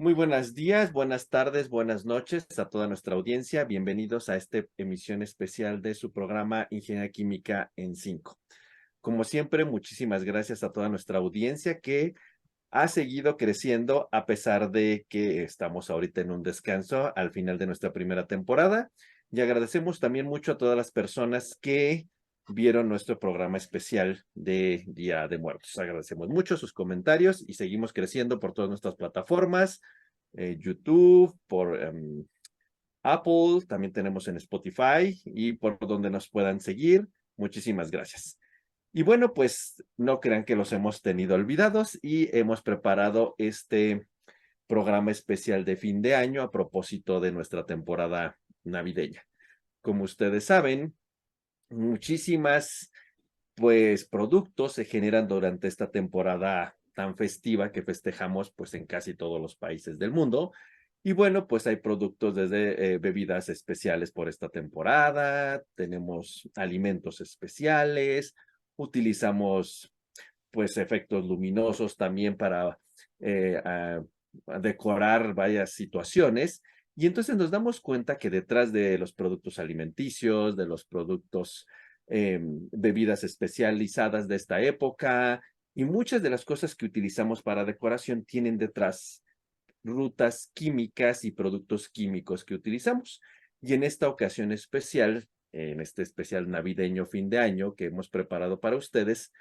Muy buenos días, buenas tardes, buenas noches a toda nuestra audiencia. Bienvenidos a esta emisión especial de su programa Ingeniería Química en 5. Como siempre, muchísimas gracias a toda nuestra audiencia que ha seguido creciendo a pesar de que estamos ahorita en un descanso al final de nuestra primera temporada. Y agradecemos también mucho a todas las personas que vieron nuestro programa especial de Día de Muertos. Agradecemos mucho sus comentarios y seguimos creciendo por todas nuestras plataformas, YouTube, por Apple, también tenemos en Spotify y por donde nos puedan seguir. Muchísimas gracias. Y bueno, pues no crean que los hemos tenido olvidados y hemos preparado este programa especial de fin de año a propósito de nuestra temporada navideña. Como ustedes saben, muchísimas pues productos se generan durante esta temporada tan festiva que festejamos pues en casi todos los países del mundo. Y bueno, pues hay productos desde bebidas especiales por esta temporada, tenemos alimentos especiales, utilizamos pues efectos luminosos también para a decorar varias situaciones. Y entonces nos damos cuenta que detrás de los productos alimenticios, de los productos, bebidas especializadas de esta época y muchas de las cosas que utilizamos para decoración tienen detrás rutas químicas y productos químicos que utilizamos. Y en esta ocasión especial, en este especial navideño fin de año que hemos preparado para ustedes,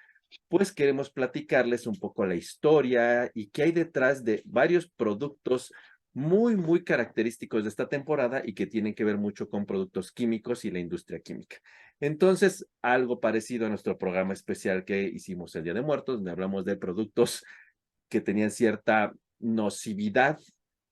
pues queremos platicarles un poco la historia y qué hay detrás de varios productos muy, muy característicos de esta temporada y que tienen que ver mucho con productos químicos y la industria química. Entonces, algo parecido a nuestro programa especial que hicimos el Día de Muertos, donde hablamos de productos que tenían cierta nocividad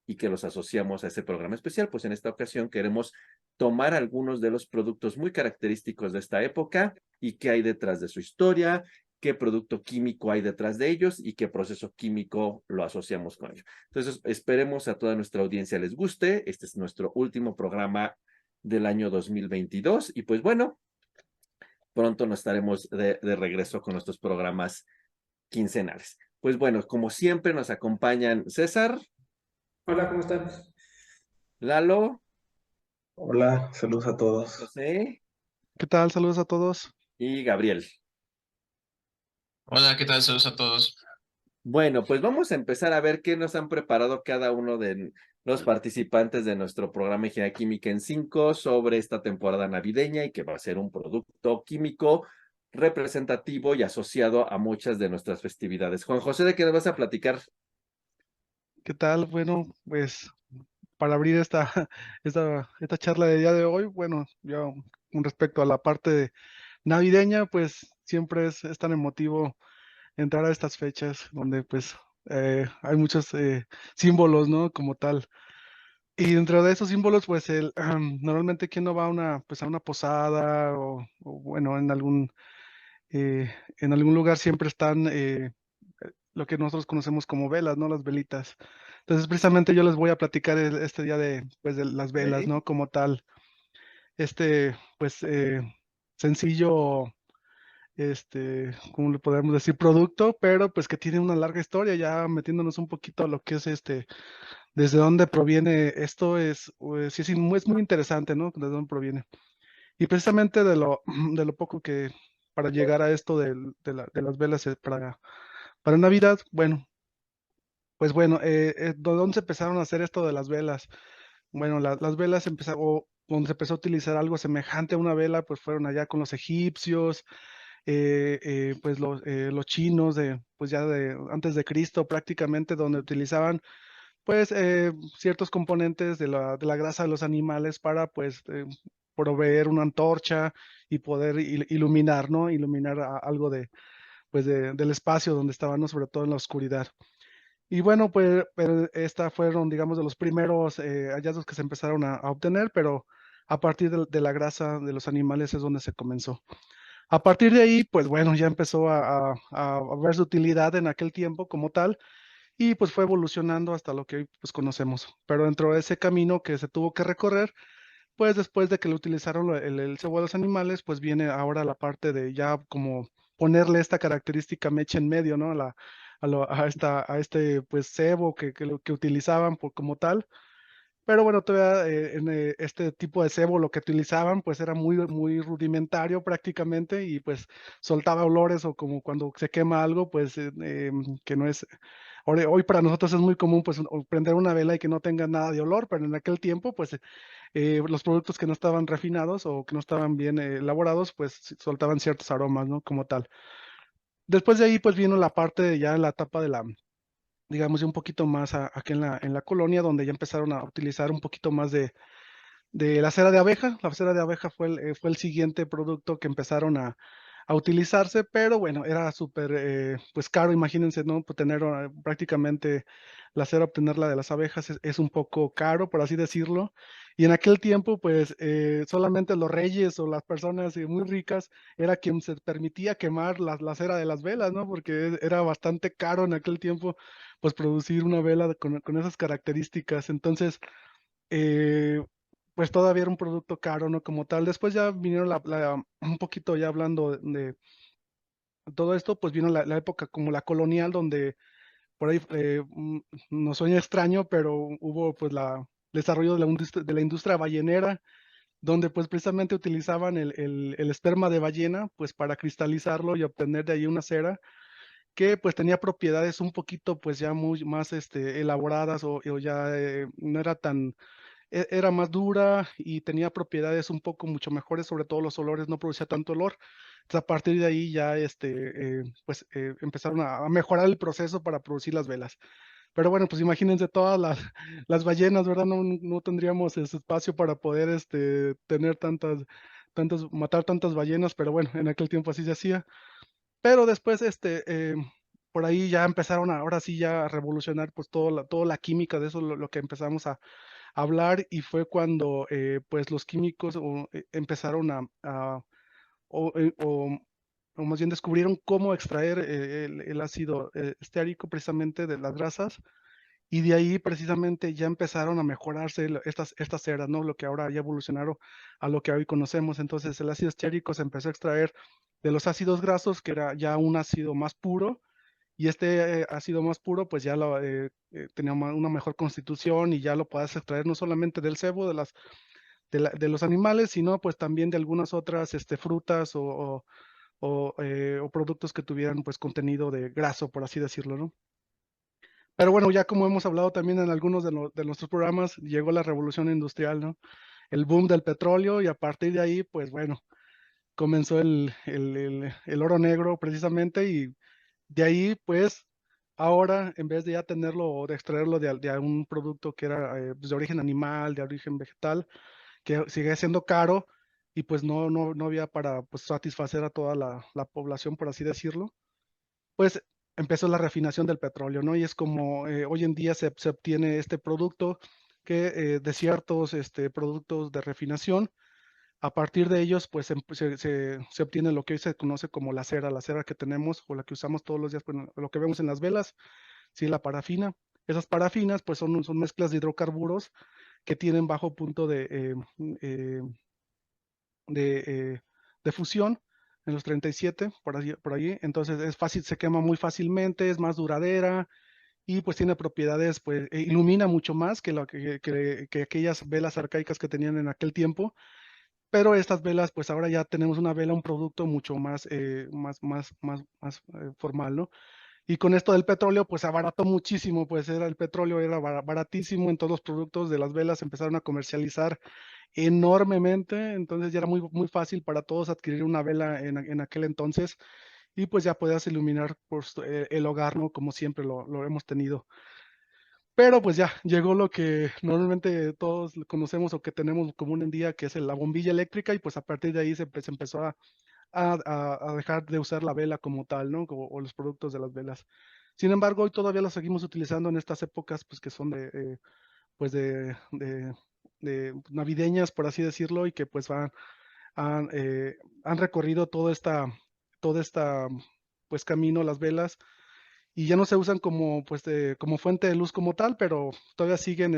y que los asociamos a ese programa especial, pues en esta ocasión queremos tomar algunos de los productos muy característicos de esta época y qué hay detrás de su historia, qué producto químico hay detrás de ellos y qué proceso químico lo asociamos con ello. Entonces, esperemos a toda nuestra audiencia les guste. Este es nuestro último programa del año 2022 y pues bueno, pronto nos estaremos de regreso con nuestros programas quincenales. Pues bueno, como siempre nos acompañan César, Hola, ¿cómo están? Lalo, Hola, saludos a todos. José ¿Qué tal? Saludos a todos. y Gabriel. Hola, ¿qué tal? Saludos a todos. Bueno, pues vamos a empezar a ver qué nos han preparado cada uno de los participantes de nuestro programa Ingeniería Química en 5 sobre esta temporada navideña y que va a ser un producto químico representativo y asociado a muchas de nuestras festividades. Juan José, ¿de qué nos vas a platicar? ¿Qué tal? Bueno, pues para abrir esta, esta charla de día de hoy, bueno, ya con respecto a la parte navideña, pues siempre es tan emotivo entrar a estas fechas donde pues hay muchos símbolos, ¿no? Como tal. Y dentro de esos símbolos, pues normalmente quien no va a pues a una posada o bueno, en algún lugar siempre están lo que nosotros conocemos como velas, ¿no? Las velitas. Entonces, precisamente yo les voy a platicar este día de, pues, de las velas, ¿Eh? ¿no? Como tal, pues, sencillo, ¿cómo le podemos decir? Producto, pero pues que tiene una larga historia, ya metiéndonos un poquito a lo que es desde dónde proviene esto, pues, sí, es muy interesante, ¿no? Desde dónde proviene. Y precisamente de lo poco que, para llegar a esto de las velas para Navidad, bueno, pues bueno, ¿de dónde se empezaron a hacer esto de las velas? Bueno, las velas empezaron, o donde se empezó a utilizar algo semejante a una vela, pues fueron allá con los egipcios, pues los chinos pues ya antes de Cristo prácticamente, donde utilizaban pues ciertos componentes de la grasa de los animales para pues proveer una antorcha y poder iluminar, ¿no? Iluminar algo pues del espacio donde estaban, ¿no? Sobre todo en la oscuridad. Y bueno, pues esta fueron, digamos, de los primeros hallazgos que se empezaron a obtener, pero a partir de la grasa de los animales es donde se comenzó. A partir de ahí, pues bueno, ya empezó a ver su utilidad en aquel tiempo como tal, y pues fue evolucionando hasta lo que hoy pues conocemos. Pero dentro de ese camino que se tuvo que recorrer, pues después de que lo utilizaron el cebo de los animales, pues viene ahora la parte de ya como ponerle esta característica mecha en medio, ¿no? a este pues cebo que utilizaban como tal. Pero bueno, todavía este tipo de cebo lo que utilizaban pues era muy rudimentario prácticamente y pues soltaba olores o como cuando se quema algo pues que no es, hoy para nosotros es muy común pues prender una vela y que no tenga nada de olor, pero en aquel tiempo pues los productos que no estaban refinados o que no estaban bien elaborados pues soltaban ciertos aromas, ¿no? Como tal. Después de ahí pues vino la parte de ya la etapa de digamos, ya un poquito más aquí en la colonia, donde ya empezaron a utilizar un poquito más de la cera de abeja. La cera de abeja fue el siguiente producto que empezaron a utilizarse, pero bueno, era súper pues caro, imagínense, ¿no? Pues tener prácticamente la cera, obtenerla de las abejas es un poco caro, por así decirlo. Y en aquel tiempo, pues solamente los reyes o las personas muy ricas era quien se permitía quemar la cera de las velas, ¿no? Porque era bastante caro en aquel tiempo, pues producir una vela con esas características. Entonces, eh, pues todavía era un producto caro, ¿no? Como tal. Después ya vinieron un poquito ya hablando de todo esto, pues vino la época como la colonial, donde por ahí nos suena extraño, pero hubo pues el desarrollo de la industria ballenera, donde pues precisamente utilizaban el esperma de ballena, pues para cristalizarlo y obtener de ahí una cera que pues tenía propiedades un poquito pues ya muy más elaboradas o ya no era tan era más dura y tenía propiedades un poco mucho mejores, sobre todo los olores, no producía tanto olor. Entonces, a partir de ahí ya pues empezaron a mejorar el proceso para producir las velas. Pero bueno, pues imagínense todas las ballenas, ¿verdad? No tendríamos ese espacio para poder tener matar tantas ballenas, pero bueno, en aquel tiempo así se hacía. Pero después, por ahí ya empezaron ahora sí ya a revolucionar pues toda la química de eso, lo que empezamos a hablar y fue cuando pues los químicos empezaron o más bien descubrieron cómo extraer el ácido esteárico precisamente de las grasas y de ahí precisamente ya empezaron a mejorarse estas ceras, ¿no? Lo que ahora ya evolucionaron a lo que hoy conocemos. Entonces el ácido esteárico se empezó a extraer de los ácidos grasos, que era ya un ácido más puro, y este ácido más puro, pues ya tenía una mejor constitución y ya lo puedes extraer no solamente del sebo de los animales, sino pues también de algunas otras frutas o productos que tuvieran pues contenido de graso, por así decirlo, ¿no? Pero bueno, ya como hemos hablado también en algunos de nuestros programas, llegó la revolución industrial, ¿no? El boom del petróleo y a partir de ahí, pues bueno, comenzó el oro negro precisamente y de ahí, pues, ahora, en vez de ya tenerlo o de extraerlo de un producto que era pues, de origen animal, de origen vegetal, que sigue siendo caro y pues no había para pues, satisfacer a toda la población, por así decirlo, pues empezó la refinación del petróleo, ¿no? Y es como hoy en día se obtiene este producto que de ciertos productos de refinación, a partir de ellos, pues se obtiene lo que hoy se conoce como la cera que tenemos o la que usamos todos los días, bueno, lo que vemos en las velas, sí, la parafina. Esas parafinas, pues son mezclas de hidrocarburos que tienen bajo punto eh, de, de fusión en los 37, por allí. Entonces es fácil, se quema muy fácilmente, es más duradera y pues tiene propiedades, pues ilumina mucho más que aquellas velas arcaicas que tenían en aquel tiempo. Pero estas velas, pues ahora ya tenemos una vela, un producto mucho más formal, ¿no? Y con esto del petróleo, pues abarató muchísimo, pues el petróleo era baratísimo en todos los productos de las velas, empezaron a comercializar enormemente, entonces ya era muy fácil para todos adquirir una vela en aquel entonces y pues ya podías iluminar pues, el hogar, ¿no? Como siempre lo hemos tenido. Pero pues ya llegó lo que normalmente todos conocemos o que tenemos común en día, que es la bombilla eléctrica, y pues a partir de ahí se empezó a dejar de usar la vela como tal, ¿no? O los productos de las velas. Sin embargo, hoy todavía la seguimos utilizando en estas épocas, pues que son pues de navideñas, por así decirlo, y que pues han recorrido toda esta, pues camino las velas y ya no se usan como, pues, como fuente de luz como tal, pero todavía sirven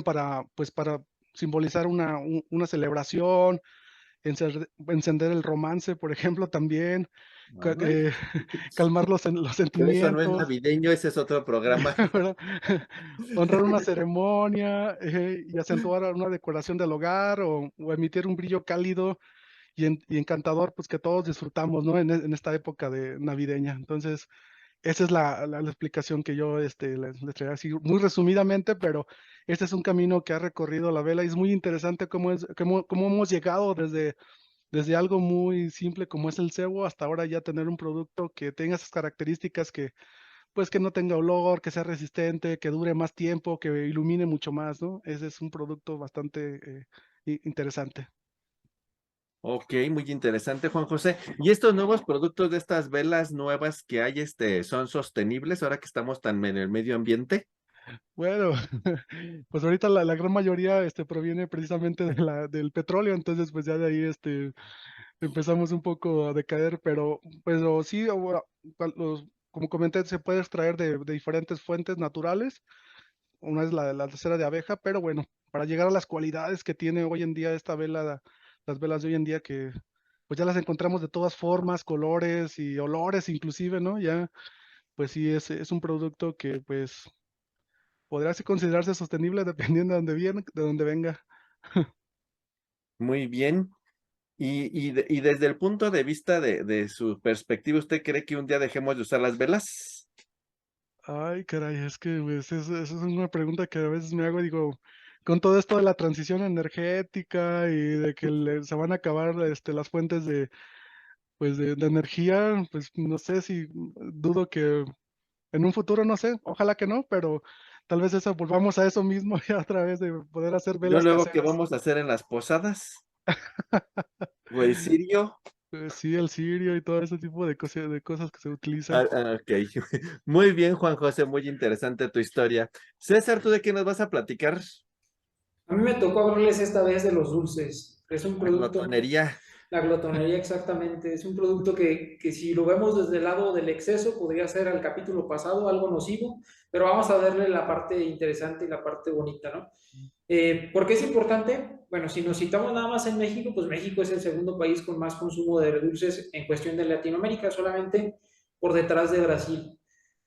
para, pues, para simbolizar una celebración, encender el romance, por ejemplo, también, Ay, calmar los pero eso no es sentimientos, navideño, ese es otro programa. ¿verdad? Honrar una ceremonia, y acentuar una decoración del hogar o emitir un brillo cálido y encantador, pues que todos disfrutamos, ¿no? En esta época de navideña. Entonces, esa es la explicación que yo les traía así muy resumidamente, pero este es un camino que ha recorrido la vela y es muy interesante cómo hemos llegado desde algo muy simple como es el cebo hasta ahora ya tener un producto que tenga esas características que pues que no tenga olor, que sea resistente, que dure más tiempo, que ilumine mucho más, ¿no? Ese es un producto bastante interesante. Ok, muy interesante, Juan José. ¿Y estos nuevos productos de estas velas nuevas que hay, son sostenibles ahora que estamos tan en el medio ambiente? Bueno, pues ahorita la gran mayoría proviene precisamente del petróleo, entonces pues ya de ahí empezamos un poco a decaer, pero sí, como comenté, se puede extraer de diferentes fuentes naturales. Una es la cera de abeja, pero bueno, para llegar a las cualidades que tiene hoy en día esta vela, las velas de hoy en día que pues ya las encontramos de todas formas, colores y olores inclusive, ¿no? Ya, pues sí, es un producto que pues podrá así considerarse sostenible dependiendo de dónde viene, de dónde venga. Muy bien. Y desde el punto de vista de su perspectiva, ¿usted cree que un día dejemos de usar las velas? Ay, caray, es que pues, esa es una pregunta que a veces me hago, digo, con todo esto de la transición energética y de que se van a acabar las fuentes pues de energía, pues no sé si dudo que en un futuro, no sé, ojalá que no, pero tal vez eso, volvamos a eso mismo ya otra vez de poder hacer ¿Y no velas luego qué caseras. vamos a hacer en las posadas? ¿O el cirio? Sí, el cirio y todo ese tipo de cosas que se Ah, utilizan. ok. Muy bien, Juan José, muy interesante tu historia. César, ¿tú de qué nos vas a platicar? A mí me tocó hablarles esta vez de los dulces. Es un La producto, glotonería. la glotonería exactamente, es un producto que si lo vemos desde el lado del exceso podría ser al capítulo pasado algo nocivo, pero vamos a verle la parte interesante y la parte bonita, ¿no? ¿Por qué es importante? Bueno, si nos citamos nada más en México, pues México es el segundo país con más consumo de dulces en cuestión de Latinoamérica, solamente por detrás de Brasil.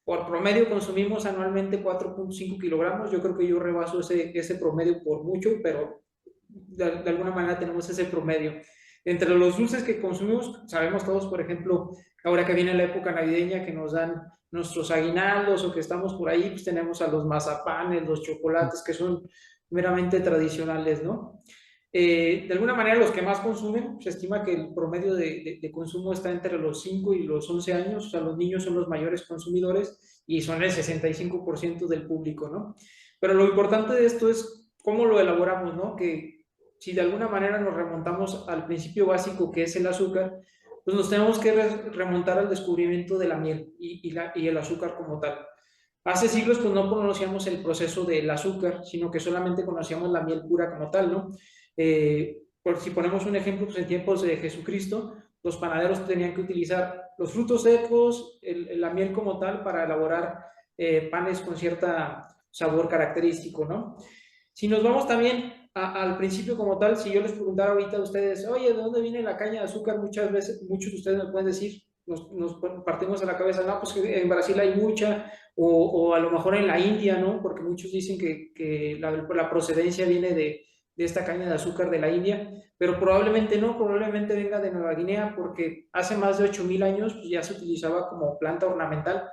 Por promedio consumimos anualmente 4.5 kilogramos. Yo creo que yo rebaso ese promedio por mucho, pero de alguna manera tenemos ese promedio. Entre los dulces que consumimos, sabemos todos, por ejemplo, ahora que viene la época navideña que nos dan nuestros aguinaldos o que estamos por ahí, pues tenemos a los mazapanes, los chocolates, que son meramente tradicionales, ¿no? De alguna manera los que más consumen, se estima que el promedio de consumo está entre los 5 y los 11 años, o sea, los niños son los mayores consumidores y son el 65% del público, ¿no? Pero lo importante de esto es cómo lo elaboramos, ¿no? Que si de alguna manera nos remontamos al principio básico que es el azúcar, pues nos tenemos que remontar al descubrimiento de la miel y el azúcar como tal. Hace siglos pues no conocíamos el proceso del azúcar, sino que solamente conocíamos la miel pura como tal, ¿no? Por si ponemos un ejemplo, pues en tiempos de Jesucristo, los panaderos tenían que utilizar los frutos secos, la miel como tal, para elaborar panes con cierto sabor característico, ¿no? Si nos vamos también al principio como tal, si yo les preguntara ahorita a ustedes, oye, ¿de dónde viene la caña de azúcar? Muchas veces, muchos de ustedes me pueden decir, nos partimos a la cabeza, no, pues que en Brasil hay mucha, o a lo mejor en la India, ¿no? Porque muchos dicen que la procedencia viene de esta caña de azúcar de la India, pero probablemente no, probablemente venga de Nueva Guinea, porque hace más de 8.000 años pues, ya se utilizaba como planta ornamental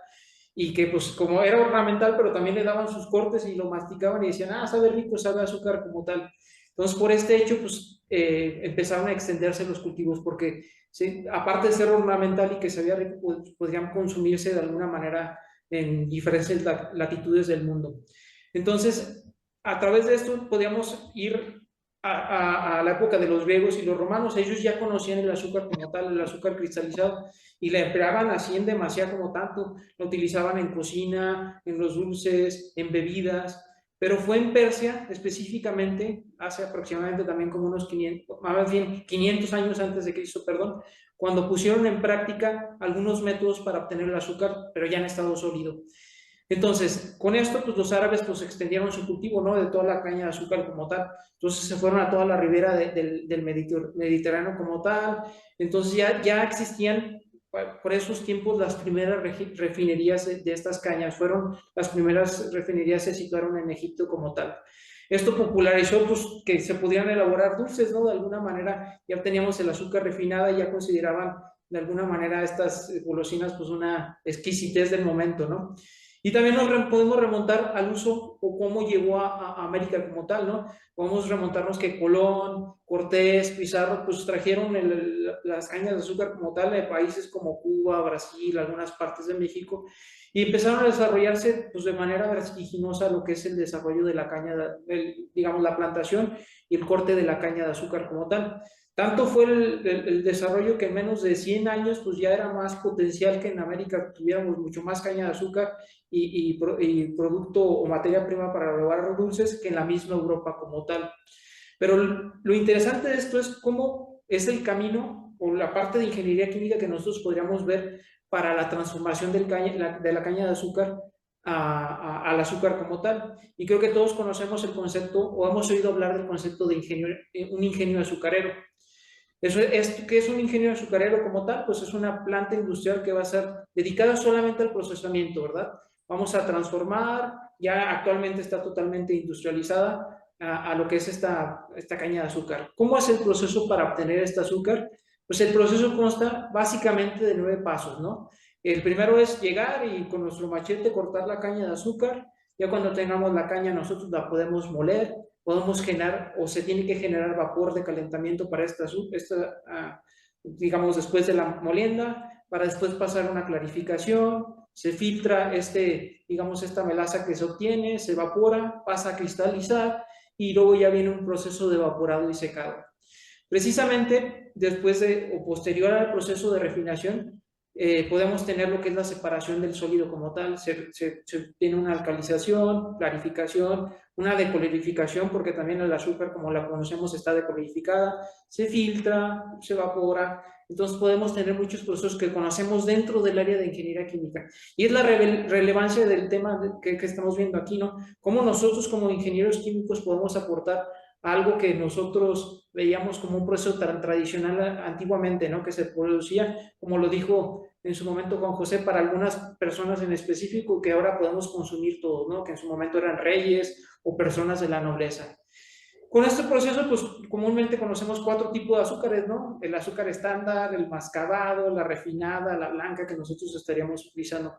y que pues como era ornamental, pero también le daban sus cortes y lo masticaban y decían, ah, sabe rico, sabe azúcar como tal. Entonces, por este hecho, pues empezaron a extenderse los cultivos porque sí, aparte de ser ornamental y que sabía rico, pues, podrían consumirse de alguna manera en diferentes latitudes del mundo. Entonces, a través de esto podíamos ir a la época de los griegos y los romanos. Ellos ya conocían el azúcar como tal, el azúcar cristalizado, y la empleaban así en demasía como tanto. Lo utilizaban en cocina, en los dulces, en bebidas. Pero fue en Persia específicamente, hace aproximadamente también como unos 500, más bien 500 años antes de Cristo, perdón, cuando pusieron en práctica algunos métodos para obtener el azúcar, pero ya en estado sólido. Entonces, con esto, pues los árabes pues extendieron su cultivo, ¿no? De toda la caña de azúcar como tal. Entonces se fueron a toda la ribera del Mediterráneo como tal. Entonces ya existían por esos tiempos las primeras refinerías de estas cañas. Fueron las primeras refinerías se situaron en Egipto como tal. Esto popularizó pues, que se pudieran elaborar dulces, ¿no? De alguna manera ya teníamos el azúcar refinada y ya consideraban de alguna manera estas golosinas pues una exquisitez del momento, ¿no? Y también podemos remontar al uso o cómo llegó a América como tal, ¿no? Podemos remontarnos que Colón, Cortés, Pizarro, pues trajeron las cañas de azúcar como tal de países como Cuba, Brasil, algunas partes de México, y empezaron a desarrollarse pues, de manera vertiginosa lo que es el desarrollo de la caña, digamos, la plantación y el corte de la caña de azúcar como tal. Tanto fue el desarrollo que en menos de 100 años pues ya era más potencial que en América tuviéramos mucho más caña de azúcar y producto o materia prima para elaborar dulces que en la misma Europa como tal. Pero lo interesante de esto es cómo es el camino o la parte de ingeniería química que nosotros podríamos ver para la transformación de la caña de azúcar al azúcar como tal. Y creo que todos conocemos el concepto o hemos oído hablar del concepto de un ingenio azucarero. ¿Qué es un ingenio azucarero como tal? Pues es una planta industrial que va a ser dedicada solamente al procesamiento, ¿verdad? Vamos a transformar, ya actualmente está totalmente industrializada a lo que es esta caña de azúcar. ¿Cómo es el proceso para obtener este azúcar? Pues el proceso consta básicamente de 9 pasos, ¿no? El primero es llegar y con nuestro machete cortar la caña de azúcar. Ya cuando tengamos la caña nosotros la podemos moler, podemos generar o se tiene que generar vapor de calentamiento para digamos, después de la molienda, para después pasar una clarificación, se filtra digamos, esta melaza que se obtiene, se evapora, pasa a cristalizar y luego ya viene un proceso de evaporado y secado. Precisamente después o posterior al proceso de refinación, podemos tener lo que es la separación del sólido como tal, se tiene una alcalización, clarificación, una decolorificación, porque también el azúcar como la conocemos está decolorificada, se filtra, se evapora, entonces podemos tener muchos procesos que conocemos dentro del área de ingeniería química. Y es la relevancia del tema que estamos viendo aquí, ¿no? Cómo nosotros como ingenieros químicos podemos aportar algo que nosotros veíamos como un proceso tan tradicional antiguamente, ¿no? Que se producía, como lo dijo en su momento Juan José, para algunas personas en específico que ahora podemos consumir todos, ¿no? Que en su momento eran reyes o personas de la nobleza. Con este proceso, pues comúnmente conocemos 4 tipos de azúcares, ¿no? El azúcar estándar, el mascabado, la refinada, la blanca que nosotros estaríamos utilizando.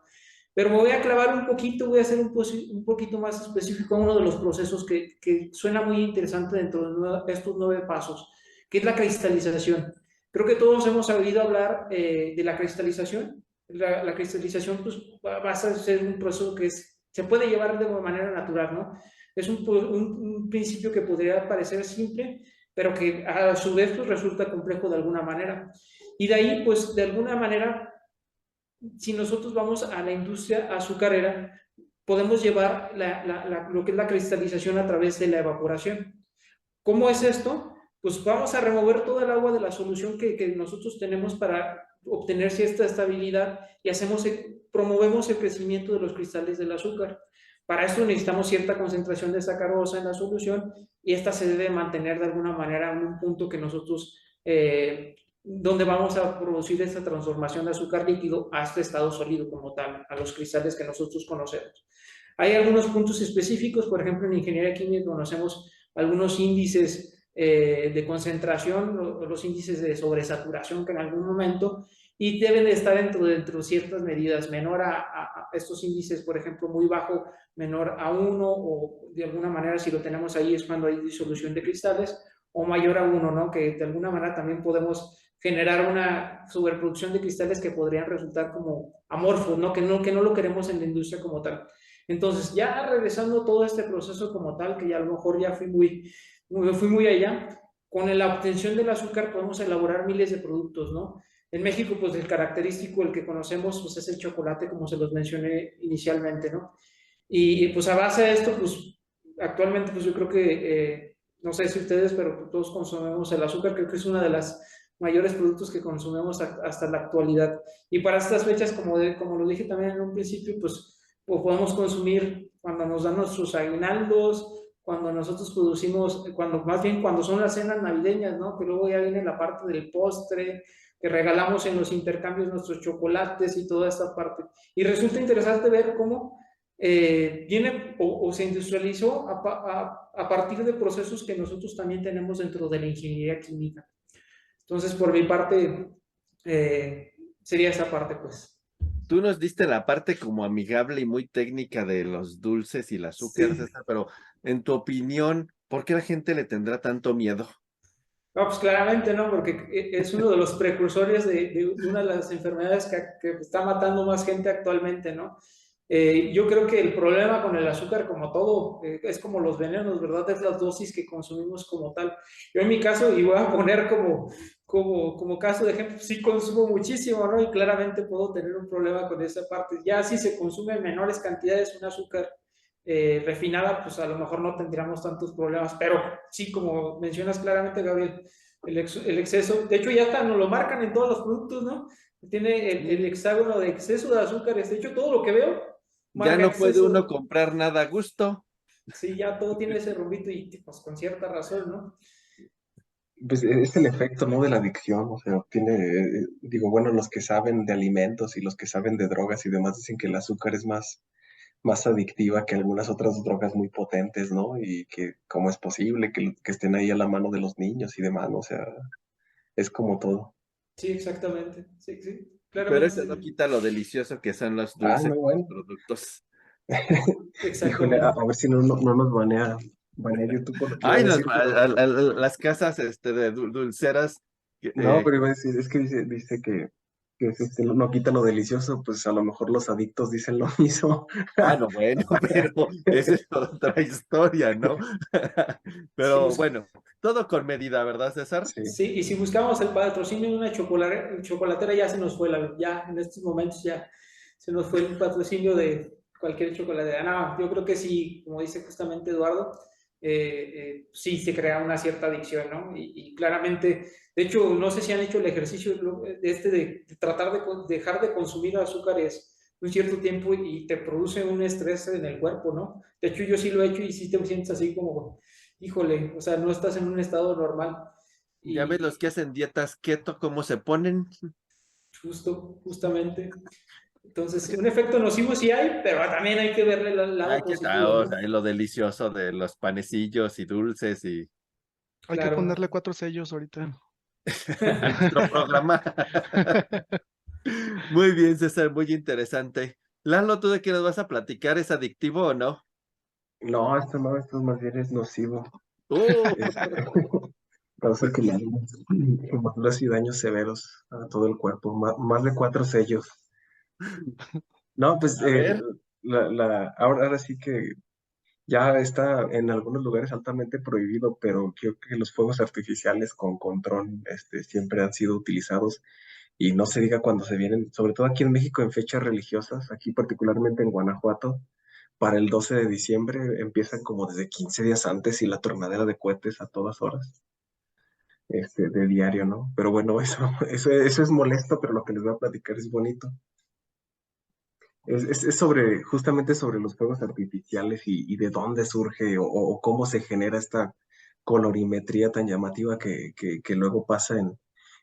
Pero me voy a clavar un poquito, voy a hacer un poquito más específico a uno de los procesos que suena muy interesante dentro de estos 9 pasos, que es la cristalización. Creo que todos hemos oído hablar de la cristalización. La cristalización pues, va a ser un proceso que se puede llevar de manera natural, ¿no? Es un principio que podría parecer simple, pero que a su vez pues, resulta complejo de alguna manera. Y de ahí, pues, de alguna manera, si nosotros vamos a la industria azucarera, podemos llevar lo que es la cristalización a través de la evaporación. ¿Cómo es esto? Pues vamos a remover toda el agua de la solución que nosotros tenemos para obtener cierta estabilidad y promovemos el crecimiento de los cristales del azúcar. Para esto necesitamos cierta concentración de sacarosa en la solución y esta se debe mantener de alguna manera en un punto que nosotros donde vamos a producir esta transformación de azúcar líquido a este estado sólido como tal, a los cristales que nosotros conocemos. Hay algunos puntos específicos, por ejemplo, en ingeniería química conocemos algunos índices de concentración, los índices de sobresaturación que en algún momento, y deben de estar dentro de ciertas medidas, menor a estos índices, por ejemplo, muy bajo, menor a 1, o de alguna manera si lo tenemos ahí es cuando hay disolución de cristales, o mayor a 1, ¿no? Que de alguna manera también podemos generar una sobreproducción de cristales que podrían resultar como amorfos, ¿no? Que no lo queremos en la industria como tal. Entonces, ya regresando todo este proceso como tal, que ya a lo mejor ya fui muy allá, con la obtención del azúcar podemos elaborar miles de productos, ¿no? En México, pues el característico, el que conocemos, pues es el chocolate, como se los mencioné inicialmente, ¿no? Y pues a base de esto, pues actualmente, pues yo creo que, no sé si ustedes, pero todos consumimos el azúcar, creo que es una de las mayores productos que consumimos hasta la actualidad. Y para estas fechas, como lo dije también en un principio, pues o podemos consumir cuando nos dan nuestros aguinaldos, cuando nosotros producimos, más bien cuando son las cenas navideñas, ¿no? Que luego ya viene la parte del postre, que regalamos en los intercambios nuestros chocolates y toda esta parte. Y resulta interesante ver cómo viene o se industrializó a partir de procesos que nosotros también tenemos dentro de la ingeniería química. Entonces, por mi parte, sería esa parte, pues. Tú nos diste la parte como amigable y muy técnica de los dulces y el azúcar, Sí. César, pero en tu opinión, ¿por qué la gente le tendrá tanto miedo? No, pues claramente, ¿no? Porque es uno de los precursores de una de las enfermedades que está matando más gente actualmente, ¿no? Yo creo que el problema con el azúcar, como todo, es como los venenos, ¿verdad? Es las dosis que consumimos como tal. Yo en mi caso, y voy a poner como caso de ejemplo, sí consumo muchísimo, ¿no? Y claramente puedo tener un problema con esa parte. Ya si se consume en menores cantidades un azúcar refinada, pues a lo mejor no tendríamos tantos problemas, pero sí, como mencionas claramente, Gabriel, el exceso, de hecho ya hasta nos lo marcan en todos los productos, ¿no? Tiene el hexágono de exceso de azúcares, de hecho todo lo que veo Ya marca no puede uno exceso, comprar nada a gusto. sí, ya todo tiene ese rumbito y pues con cierta razón, ¿no? Pues es el efecto, ¿no? De la adicción, o sea, tiene, digo, bueno, los que saben de alimentos y los que saben de drogas y demás dicen que el azúcar es más adictiva que algunas otras drogas muy potentes, ¿no? Y que cómo es posible que estén ahí a la mano de los niños y demás, ¿no? O sea, es como todo. Sí, exactamente, sí, sí, Pero claramente, eso no sí, quita lo delicioso que son los Ah, dulces no, bueno. productos. Híjole, a exactamente. ver si no nos banea YouTube por lo que iba a Ay, decir, pero las casas de dulceras. no, pero iba a decir, es que dice que no quita lo delicioso, pues a lo mejor los adictos dicen lo mismo. Ah, no, bueno, pero esa es otra historia, ¿no? Si Pero bueno, todo con medida, ¿verdad, César? Sí. Sí, y si buscamos el patrocinio de una chocolatera, ya se nos fue ya en estos momentos ya se nos fue el patrocinio de cualquier chocolatera. No, yo creo que sí, como dice justamente Eduardo, sí se crea una cierta adicción, ¿no? Y claramente, de hecho, no sé si han hecho el ejercicio de tratar de dejar de consumir azúcares un cierto tiempo y te produce un estrés en el cuerpo, ¿no? De hecho, yo sí lo he hecho y sí te sientes así como, híjole, o sea, no estás en un estado normal. Ya ves los que Y hacen dietas keto, cómo se ponen. justamente. Entonces, un efecto nocivo sí hay, pero también hay que verle el lado Ay, qué positivo, tal, o sea, ¿no? lo delicioso de los panecillos y dulces y Hay que Claro. ponerle 4 sellos ahorita. a nuestro programa. Muy bien, César, muy interesante. Lalo, ¿tú de qué nos vas a platicar? ¿Es adictivo o no? No, esto más bien es nocivo. Uh, Este, causa quemaduras y daños severos a todo el cuerpo, más de 4 sellos. No, pues a ver, ahora sí que ya está en algunos lugares altamente prohibido, pero creo que los fuegos artificiales con control siempre han sido utilizados y no se diga cuando se vienen, sobre todo aquí en México en fechas religiosas, aquí particularmente en Guanajuato, para el 12 de diciembre empiezan como desde 15 días antes y la tronadera de cohetes a todas horas, de diario, ¿no? Pero bueno, eso es molesto, pero lo que les voy a platicar es bonito. Es justamente sobre los fuegos artificiales y de dónde surge o cómo se genera esta colorimetría tan llamativa que luego pasa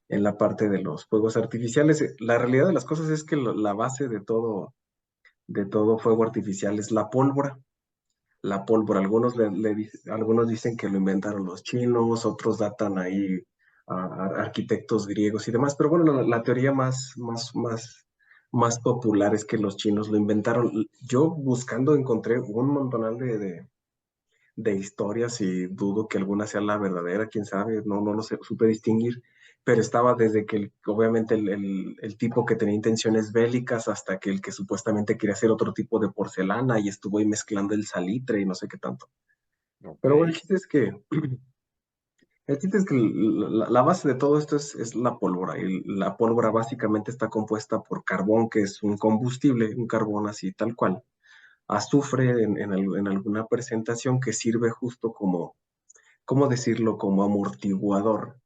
en la parte de los fuegos artificiales. La realidad de las cosas es que la base de todo fuego artificial es la pólvora. La pólvora, algunos dicen que lo inventaron los chinos, otros datan ahí a arquitectos griegos y demás, pero bueno, la teoría más popular es que los chinos lo inventaron. Yo buscando encontré un montonal de historias y dudo que alguna sea la verdadera, quién sabe, no lo supe distinguir, pero estaba desde que obviamente el tipo que tenía intenciones bélicas hasta que el que supuestamente quería hacer otro tipo de porcelana y estuvo ahí mezclando el salitre y no sé qué tanto. ok. Pero bueno, el chiste es que la base de todo esto es la pólvora. Y la pólvora básicamente está compuesta por carbón, que es un combustible, un carbón así tal cual. Azufre en alguna presentación que sirve justo como, ¿cómo decirlo? Como amortiguador.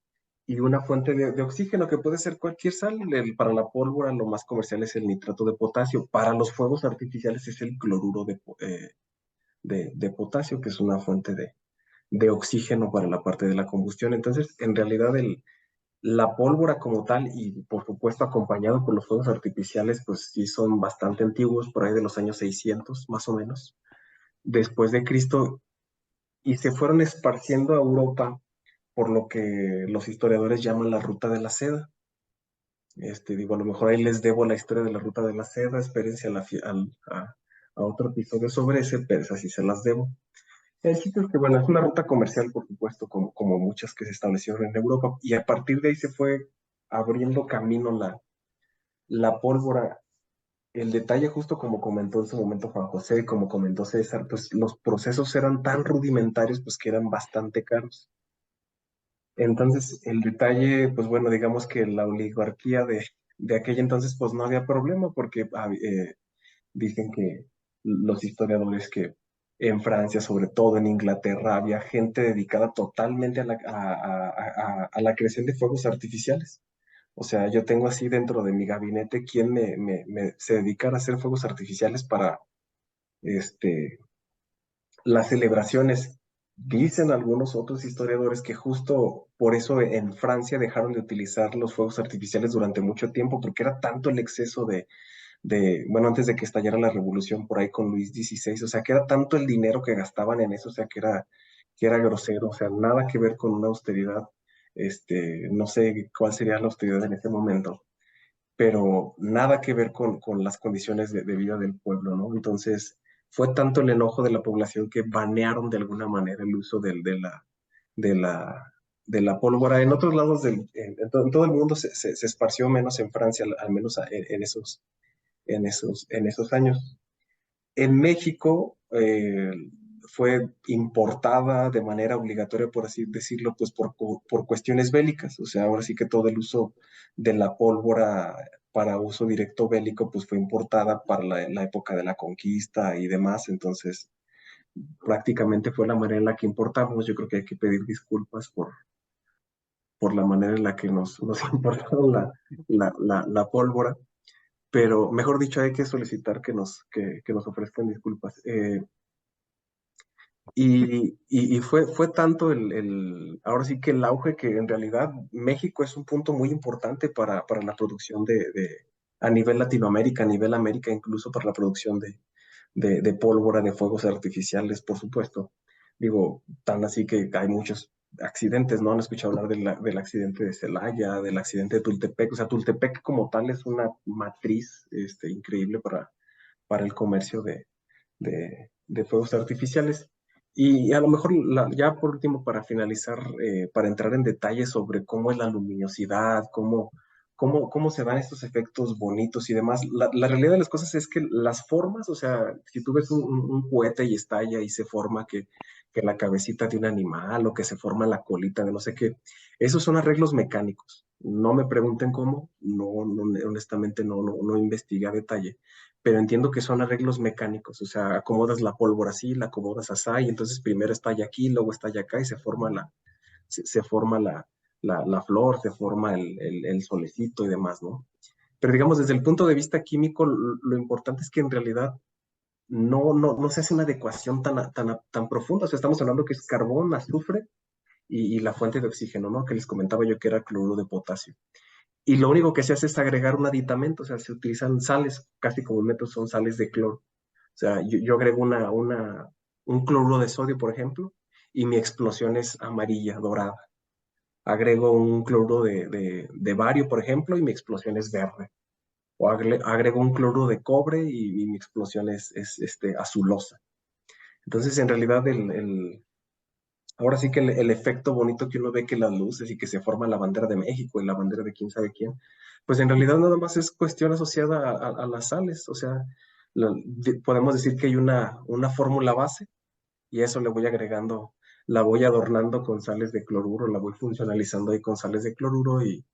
y una fuente de oxígeno que puede ser cualquier sal. Para la pólvora lo más comercial es el nitrato de potasio. Para los fuegos artificiales es el cloruro de potasio, que es una fuente de oxígeno para la parte de la combustión. Entonces, en realidad, la pólvora como tal, y por supuesto acompañado por los fuegos artificiales, pues sí son bastante antiguos, por ahí de los años 600 más o menos, después de Cristo, y se fueron esparciendo a Europa por lo que los historiadores llaman la ruta de la seda. Digo, a lo mejor ahí les debo la historia de la ruta de la seda, espérense a otro episodio sobre ese, pero así se las debo. El sitio es que, bueno, es una ruta comercial, por supuesto, como muchas que se establecieron en Europa, y a partir de ahí se fue abriendo camino la pólvora. El detalle, justo como comentó en su momento Juan José, como comentó César, pues los procesos eran tan rudimentarios, pues que eran bastante caros. Entonces, el detalle, pues bueno, digamos que la oligarquía de aquel entonces, pues no había problema, porque dicen que los historiadores que en Francia, sobre todo en Inglaterra, había gente dedicada totalmente a la creación de fuegos artificiales. O sea, yo tengo así dentro de mi gabinete quien se dedicara a hacer fuegos artificiales para este, las celebraciones. Dicen algunos otros historiadores que justo por eso en Francia dejaron de utilizar los fuegos artificiales durante mucho tiempo, porque era tanto el exceso bueno, antes de que estallara la revolución por ahí con Luis XVI, o sea, que era tanto el dinero que gastaban en eso, o sea, que era grosero, o sea, nada que ver con una austeridad, no sé cuál sería la austeridad en ese momento, pero nada que ver con las condiciones de vida del pueblo, ¿no? Entonces, fue tanto el enojo de la población que banearon de alguna manera el uso de la, de la pólvora. En otros lados, en todo el mundo se esparció menos en Francia, al menos en esos años. En México fue importada de manera obligatoria, por así decirlo, pues por cuestiones bélicas. O sea, ahora sí que todo el uso de la pólvora para uso directo bélico, pues fue importada para la época de la conquista y demás. Entonces, prácticamente fue la manera en la que importamos. Yo creo que hay que pedir disculpas por la manera en la que nos importaron la pólvora, pero mejor dicho, hay que solicitar que nos ofrezcan disculpas. Y fue tanto ahora sí que el auge, que en realidad México es un punto muy importante para la producción a nivel Latinoamérica, a nivel América, incluso para la producción de pólvora, de fuegos artificiales, por supuesto. Digo, tan así que hay muchos accidentes, ¿no? Han escuchado hablar del accidente de Celaya, del accidente de Tultepec. O sea, Tultepec como tal es una matriz increíble para el comercio de fuegos artificiales. Y a lo mejor, ya por último, para finalizar, para entrar en detalles sobre cómo es la luminosidad, cómo se dan estos efectos bonitos y demás, la realidad de las cosas es que las formas, o sea, si tú ves un cohete y estalla y se forma que la cabecita de un animal o que se forma la colita de no sé qué, esos son arreglos mecánicos. No me pregunten cómo, honestamente no investigué a detalle, pero entiendo que son arreglos mecánicos, o sea, acomodas la pólvora así, la acomodas así, y entonces primero estalla aquí, luego estalla acá y se forma la flor, se forma el solecito y demás, ¿no? Pero digamos, desde el punto de vista químico, lo importante es que en realidad no se hace una adecuación tan profunda, o sea, estamos hablando que es carbón, azufre y la fuente de oxígeno, ¿no? Que les comentaba yo que era cloruro de potasio. Y lo único que se hace es agregar un aditamento, o sea, se utilizan sales, casi comúnmente son sales de cloro. O sea, yo agrego un cloruro de sodio, por ejemplo, y mi explosión es amarilla, dorada. Agrego un cloruro de bario, por ejemplo, y mi explosión es verde. O agrego un cloruro de cobre y mi explosión es azulosa. Entonces, en realidad, ahora sí que el efecto bonito que uno ve, que las luces y que se forma la bandera de México y la bandera de quién sabe quién, pues en realidad nada más es cuestión asociada a las sales. O sea, podemos decir que hay una fórmula base y a eso le voy agregando, la voy adornando con sales de cloruro, la voy funcionalizando ahí con sales de cloruro y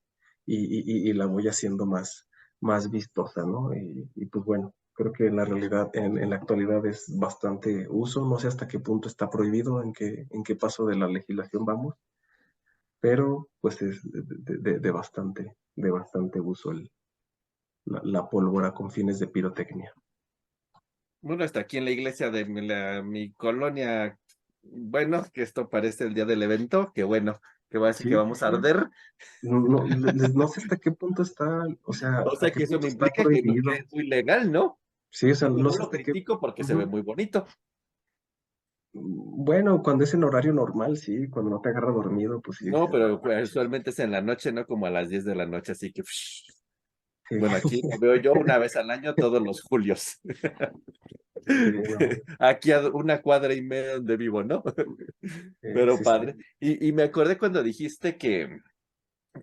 la voy haciendo más vistosa, ¿no? Y pues bueno, creo que en la realidad, en la actualidad es bastante uso, no sé hasta qué punto está prohibido, en qué paso de la legislación vamos, pero pues es de bastante uso la pólvora con fines de pirotecnia. Bueno, hasta aquí en la iglesia de mi colonia, bueno, que esto parece el día del evento, que bueno, que va a decir que Sí, vamos a arder. no sé hasta qué punto está, o sea, O a sea qué que eso punto me está implica que, no, que prohibido. es muy legal, ¿no? Sí, o sea, Digo, no no sé lo hasta qué. critico porque se ve Ujú. muy bonito. Bueno, cuando es en horario normal, sí, cuando no te agarra dormido, pues sí No, dices, no pero manches. usualmente es en la noche, ¿no? Como a las 10 de la noche, así que, Sí, bueno, aquí lo veo yo una vez al año, todos los julios. sí, no, Aquí a una cuadra y media donde vivo, ¿no? Pero sí, sí. padre. Y me acordé cuando dijiste que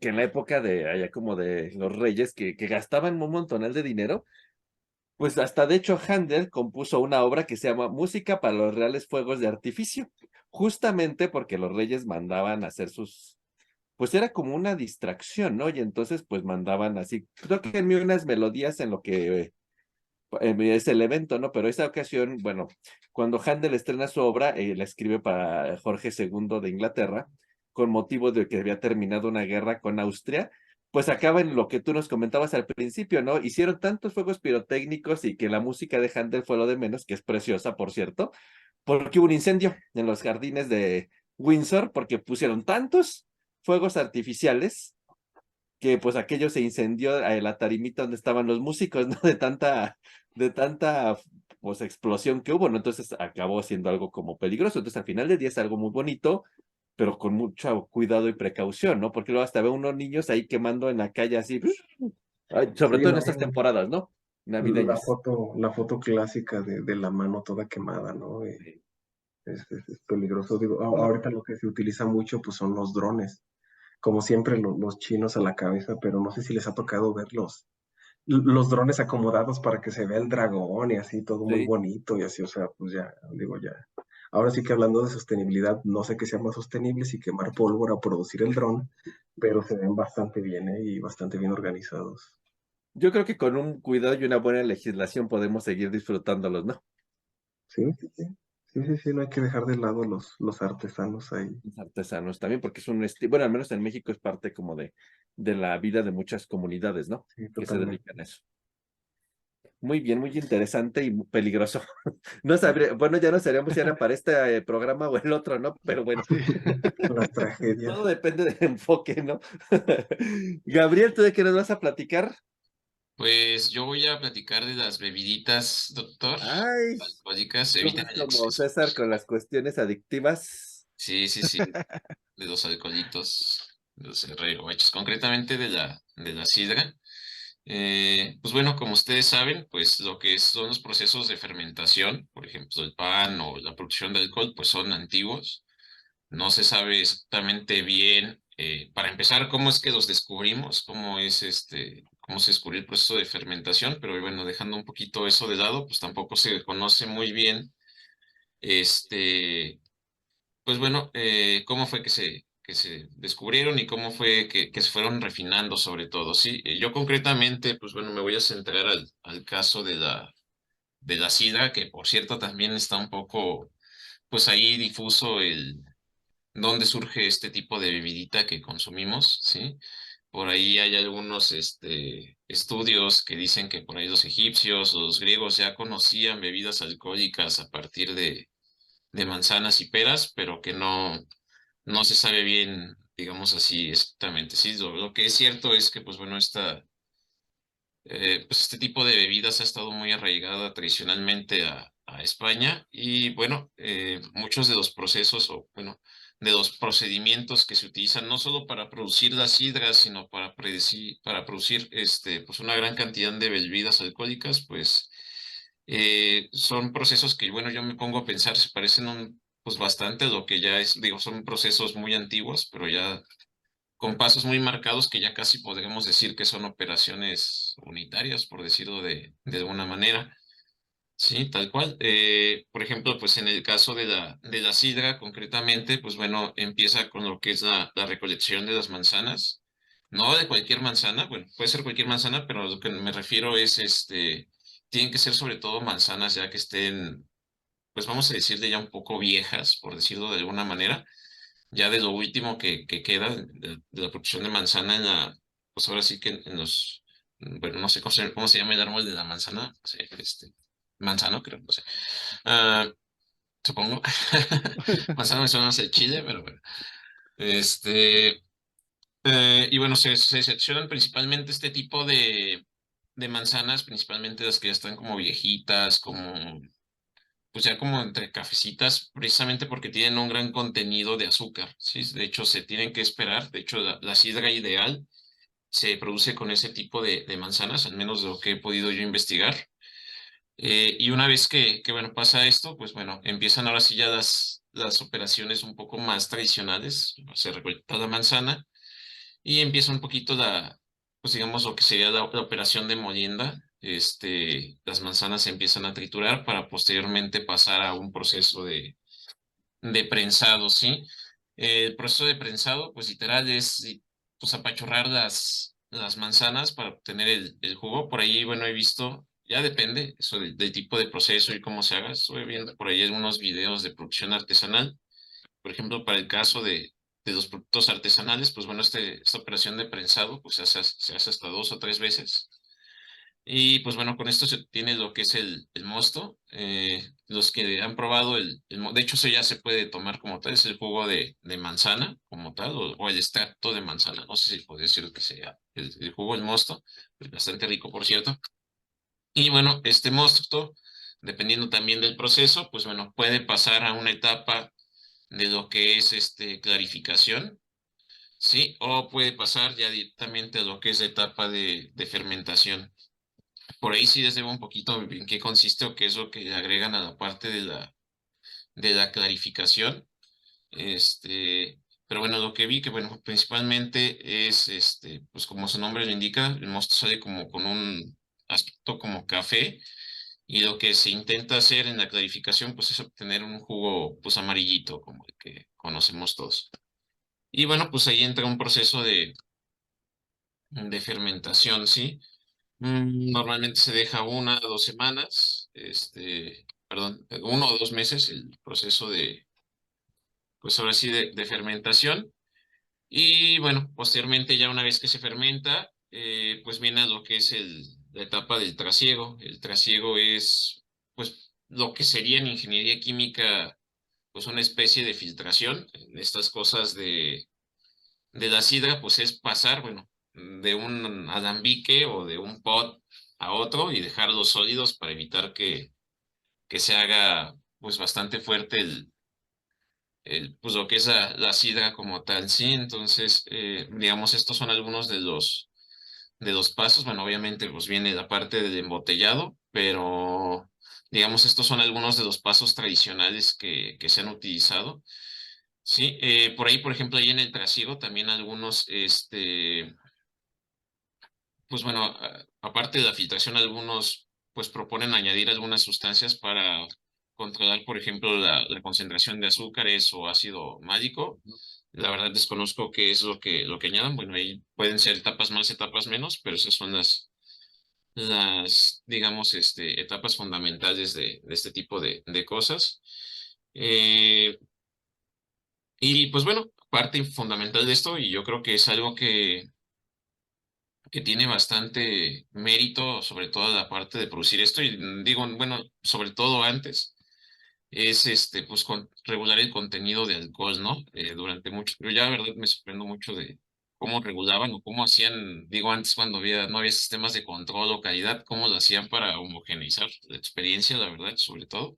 en la época de allá como de los reyes, que gastaban un montonal de dinero, pues hasta de hecho Handel compuso una obra que se llama Música para los reales fuegos de artificio, justamente porque los reyes mandaban a hacer sus, pues era como una distracción, ¿no? Y entonces pues mandaban así, creo que en unas melodías en lo que es el evento, ¿no? Pero esa ocasión, bueno, cuando Handel estrena su obra, la escribe para Jorge II de Inglaterra, con motivo de que había terminado una guerra con Austria, pues acaba en lo que tú nos comentabas al principio, ¿no? Hicieron tantos fuegos pirotécnicos y que la música de Handel fue lo de menos, que es preciosa, por cierto, porque hubo un incendio en los jardines de Windsor, porque pusieron tantos fuegos artificiales que pues aquello se incendió la tarimita donde estaban los músicos, ¿no? De tanta pues explosión que hubo, ¿no? Entonces acabó siendo algo como peligroso. Entonces al final del día es algo muy bonito, pero con mucho cuidado y precaución, ¿no? Porque luego hasta veo unos niños ahí quemando en la calle así, sobre Sí, todo en no, estas temporadas, ¿no? la Navideñas. foto, la foto clásica de la mano toda quemada, ¿no? Es peligroso. Digo, ahorita lo que se utiliza mucho pues son los drones. Como siempre, los chinos a la cabeza, pero no sé si les ha tocado ver los drones acomodados para que se vea el dragón y así, todo muy Sí. bonito y así, o sea, pues ya, digo, ya. Ahora sí que hablando de sostenibilidad, no sé qué sea más sostenible, si quemar pólvora o producir el dron, pero se ven bastante bien, ¿eh? Y bastante bien organizados. Yo creo que con un cuidado y una buena legislación podemos seguir disfrutándolos, ¿no? Sí, sí, sí. Sí, sí, sí, no hay que dejar de lado los artesanos ahí. Los artesanos también, porque es un estilo, bueno, al menos en México es parte como de la vida de muchas comunidades, ¿no? Sí, Que se totalmente. dedican a eso. Muy bien, muy interesante y muy peligroso. No sabría, bueno, ya no sabríamos si era para este programa o el otro, ¿no? Pero bueno, Sí. Las tragedias. todo depende del enfoque, ¿no? Gabriel, ¿tú de qué nos vas a platicar? Pues yo voy a platicar de las bebiditas, doctor, Ay, alcohólicas, tú eviten vas el como exceso. César con las cuestiones adictivas. Sí, sí, sí, de los alcoholitos, de los rehechos, concretamente de la sidra. Pues bueno, como ustedes saben, pues lo que son los procesos de fermentación, por ejemplo, el pan o la producción de alcohol, pues son antiguos. No se sabe exactamente bien, para empezar, cómo es que los descubrimos, cómo se descubrió el proceso de fermentación, pero bueno, dejando un poquito eso de lado, pues tampoco se conoce muy bien, este, pues bueno, cómo fue que se descubrieron y cómo fue que se fueron refinando sobre todo, ¿sí? Yo concretamente, pues bueno, me voy a centrar al caso de la sidra, que por cierto también está un poco, pues ahí difuso dónde surge este tipo de bebidita que consumimos, ¿sí? Por ahí hay algunos estudios que dicen que por ahí los egipcios o los griegos ya conocían bebidas alcohólicas a partir de manzanas y peras, pero que no se sabe bien, digamos así, exactamente, ¿sí? Lo que es cierto es que, pues bueno, pues este tipo de bebidas ha estado muy arraigada tradicionalmente a España y bueno, muchos de los procesos o bueno, de los procedimientos que se utilizan no solo para producir la sidra, sino para producir pues una gran cantidad de bebidas alcohólicas, pues son procesos que bueno, yo me pongo a pensar, se parecen pues bastante a lo que ya es, digo, son procesos muy antiguos, pero ya con pasos muy marcados que ya casi podríamos decir que son operaciones unitarias, por decirlo de alguna manera. Sí, tal cual. Por ejemplo, pues en el caso de la sidra, concretamente, pues bueno, empieza con lo que es la recolección de las manzanas. No de cualquier manzana, bueno, puede ser cualquier manzana, pero a lo que me refiero es, tienen que ser sobre todo manzanas ya que estén, pues vamos a decirle ya un poco viejas, por decirlo de alguna manera ya de lo último que queda de la producción de manzana en la, pues ahora sí que en los, bueno, no sé cómo se llama el árbol de la manzana, no sé, manzano creo, no sé. Ah, supongo. Manzana me suena más el Chile, pero bueno. Este, y bueno, se seccionan principalmente este tipo de manzanas, principalmente las que ya están como viejitas, como, pues ya como entre cafecitas, precisamente porque tienen un gran contenido de azúcar, ¿sí? De hecho, se tienen que esperar. De hecho, la sidra ideal se produce con ese tipo de manzanas, al menos de lo que he podido yo investigar. Y una vez bueno, pasa esto, pues bueno, empiezan ahora sí ya las operaciones un poco más tradicionales. Se recolecta la manzana y empieza un poquito pues digamos, lo que sería la operación de molienda. Las manzanas se empiezan a triturar para posteriormente pasar a un proceso de prensado, ¿sí? El proceso de prensado, pues literal es, pues apachurrar las manzanas para obtener el jugo. Por ahí, bueno, he visto, ya depende, eso del tipo de proceso y cómo se haga. Estoy viendo por ahí algunos videos de producción artesanal. Por ejemplo, para el caso de los productos artesanales, pues bueno, esta operación de prensado, pues se hace hasta 2 o 3 veces. Y pues bueno, con esto se obtiene lo que es el mosto. Los que han probado de hecho, eso ya se puede tomar como tal, es el jugo de manzana como tal, o el extracto de manzana. No sé si puede decir que sea el jugo, el mosto, es bastante rico, por cierto. Y bueno, este mosto, dependiendo también del proceso, pues bueno, puede pasar a una etapa de lo que es clarificación, ¿sí? O puede pasar ya directamente a lo que es la etapa de fermentación. Por ahí sí les debo un poquito en qué consiste o qué es lo que le agregan a la parte de la clarificación. Pero bueno, lo que vi que, bueno, principalmente es, pues como su nombre lo indica, el mosto sale como con un aspecto como café, y lo que se intenta hacer en la clarificación, pues es obtener un jugo, pues amarillito, como el que conocemos todos. Y bueno, pues ahí entra un proceso de fermentación, ¿sí? Normalmente se deja 1 o 2 semanas, perdón, 1 o 2 meses el proceso pues ahora sí, de fermentación. Y bueno, posteriormente ya una vez que se fermenta, pues viene a lo que es la etapa del trasiego. El trasiego es, pues, lo que sería en ingeniería química, pues una especie de filtración. En estas cosas de la sidra, pues es pasar, bueno, de un alambique o de un pot a otro y dejar los sólidos para evitar que se haga, pues, bastante fuerte pues lo que es la sidra como tal, sí. Entonces, digamos, estos son algunos de los pasos. Bueno, obviamente, pues viene la parte del embotellado, pero digamos, estos son algunos de los pasos tradicionales que se han utilizado. Sí, por ahí, por ejemplo, ahí en el trasiego también algunos, pues bueno, aparte de la filtración, algunos pues proponen añadir algunas sustancias para controlar, por ejemplo, la concentración de azúcares o ácido málico. La verdad desconozco qué es lo que añadan. Bueno, ahí pueden ser etapas más, etapas menos, pero esas son digamos, etapas fundamentales de este tipo de cosas. Eh, y pues bueno, parte fundamental de esto, y yo creo que es algo que tiene bastante mérito, sobre todo la parte de producir esto, y digo, bueno, sobre todo antes, es pues regular el contenido de alcohol, ¿no? Durante mucho, pero ya la verdad me sorprendo mucho de cómo regulaban o cómo hacían, digo, antes cuando no había sistemas de control o calidad, cómo lo hacían para homogeneizar la experiencia, la verdad, sobre todo.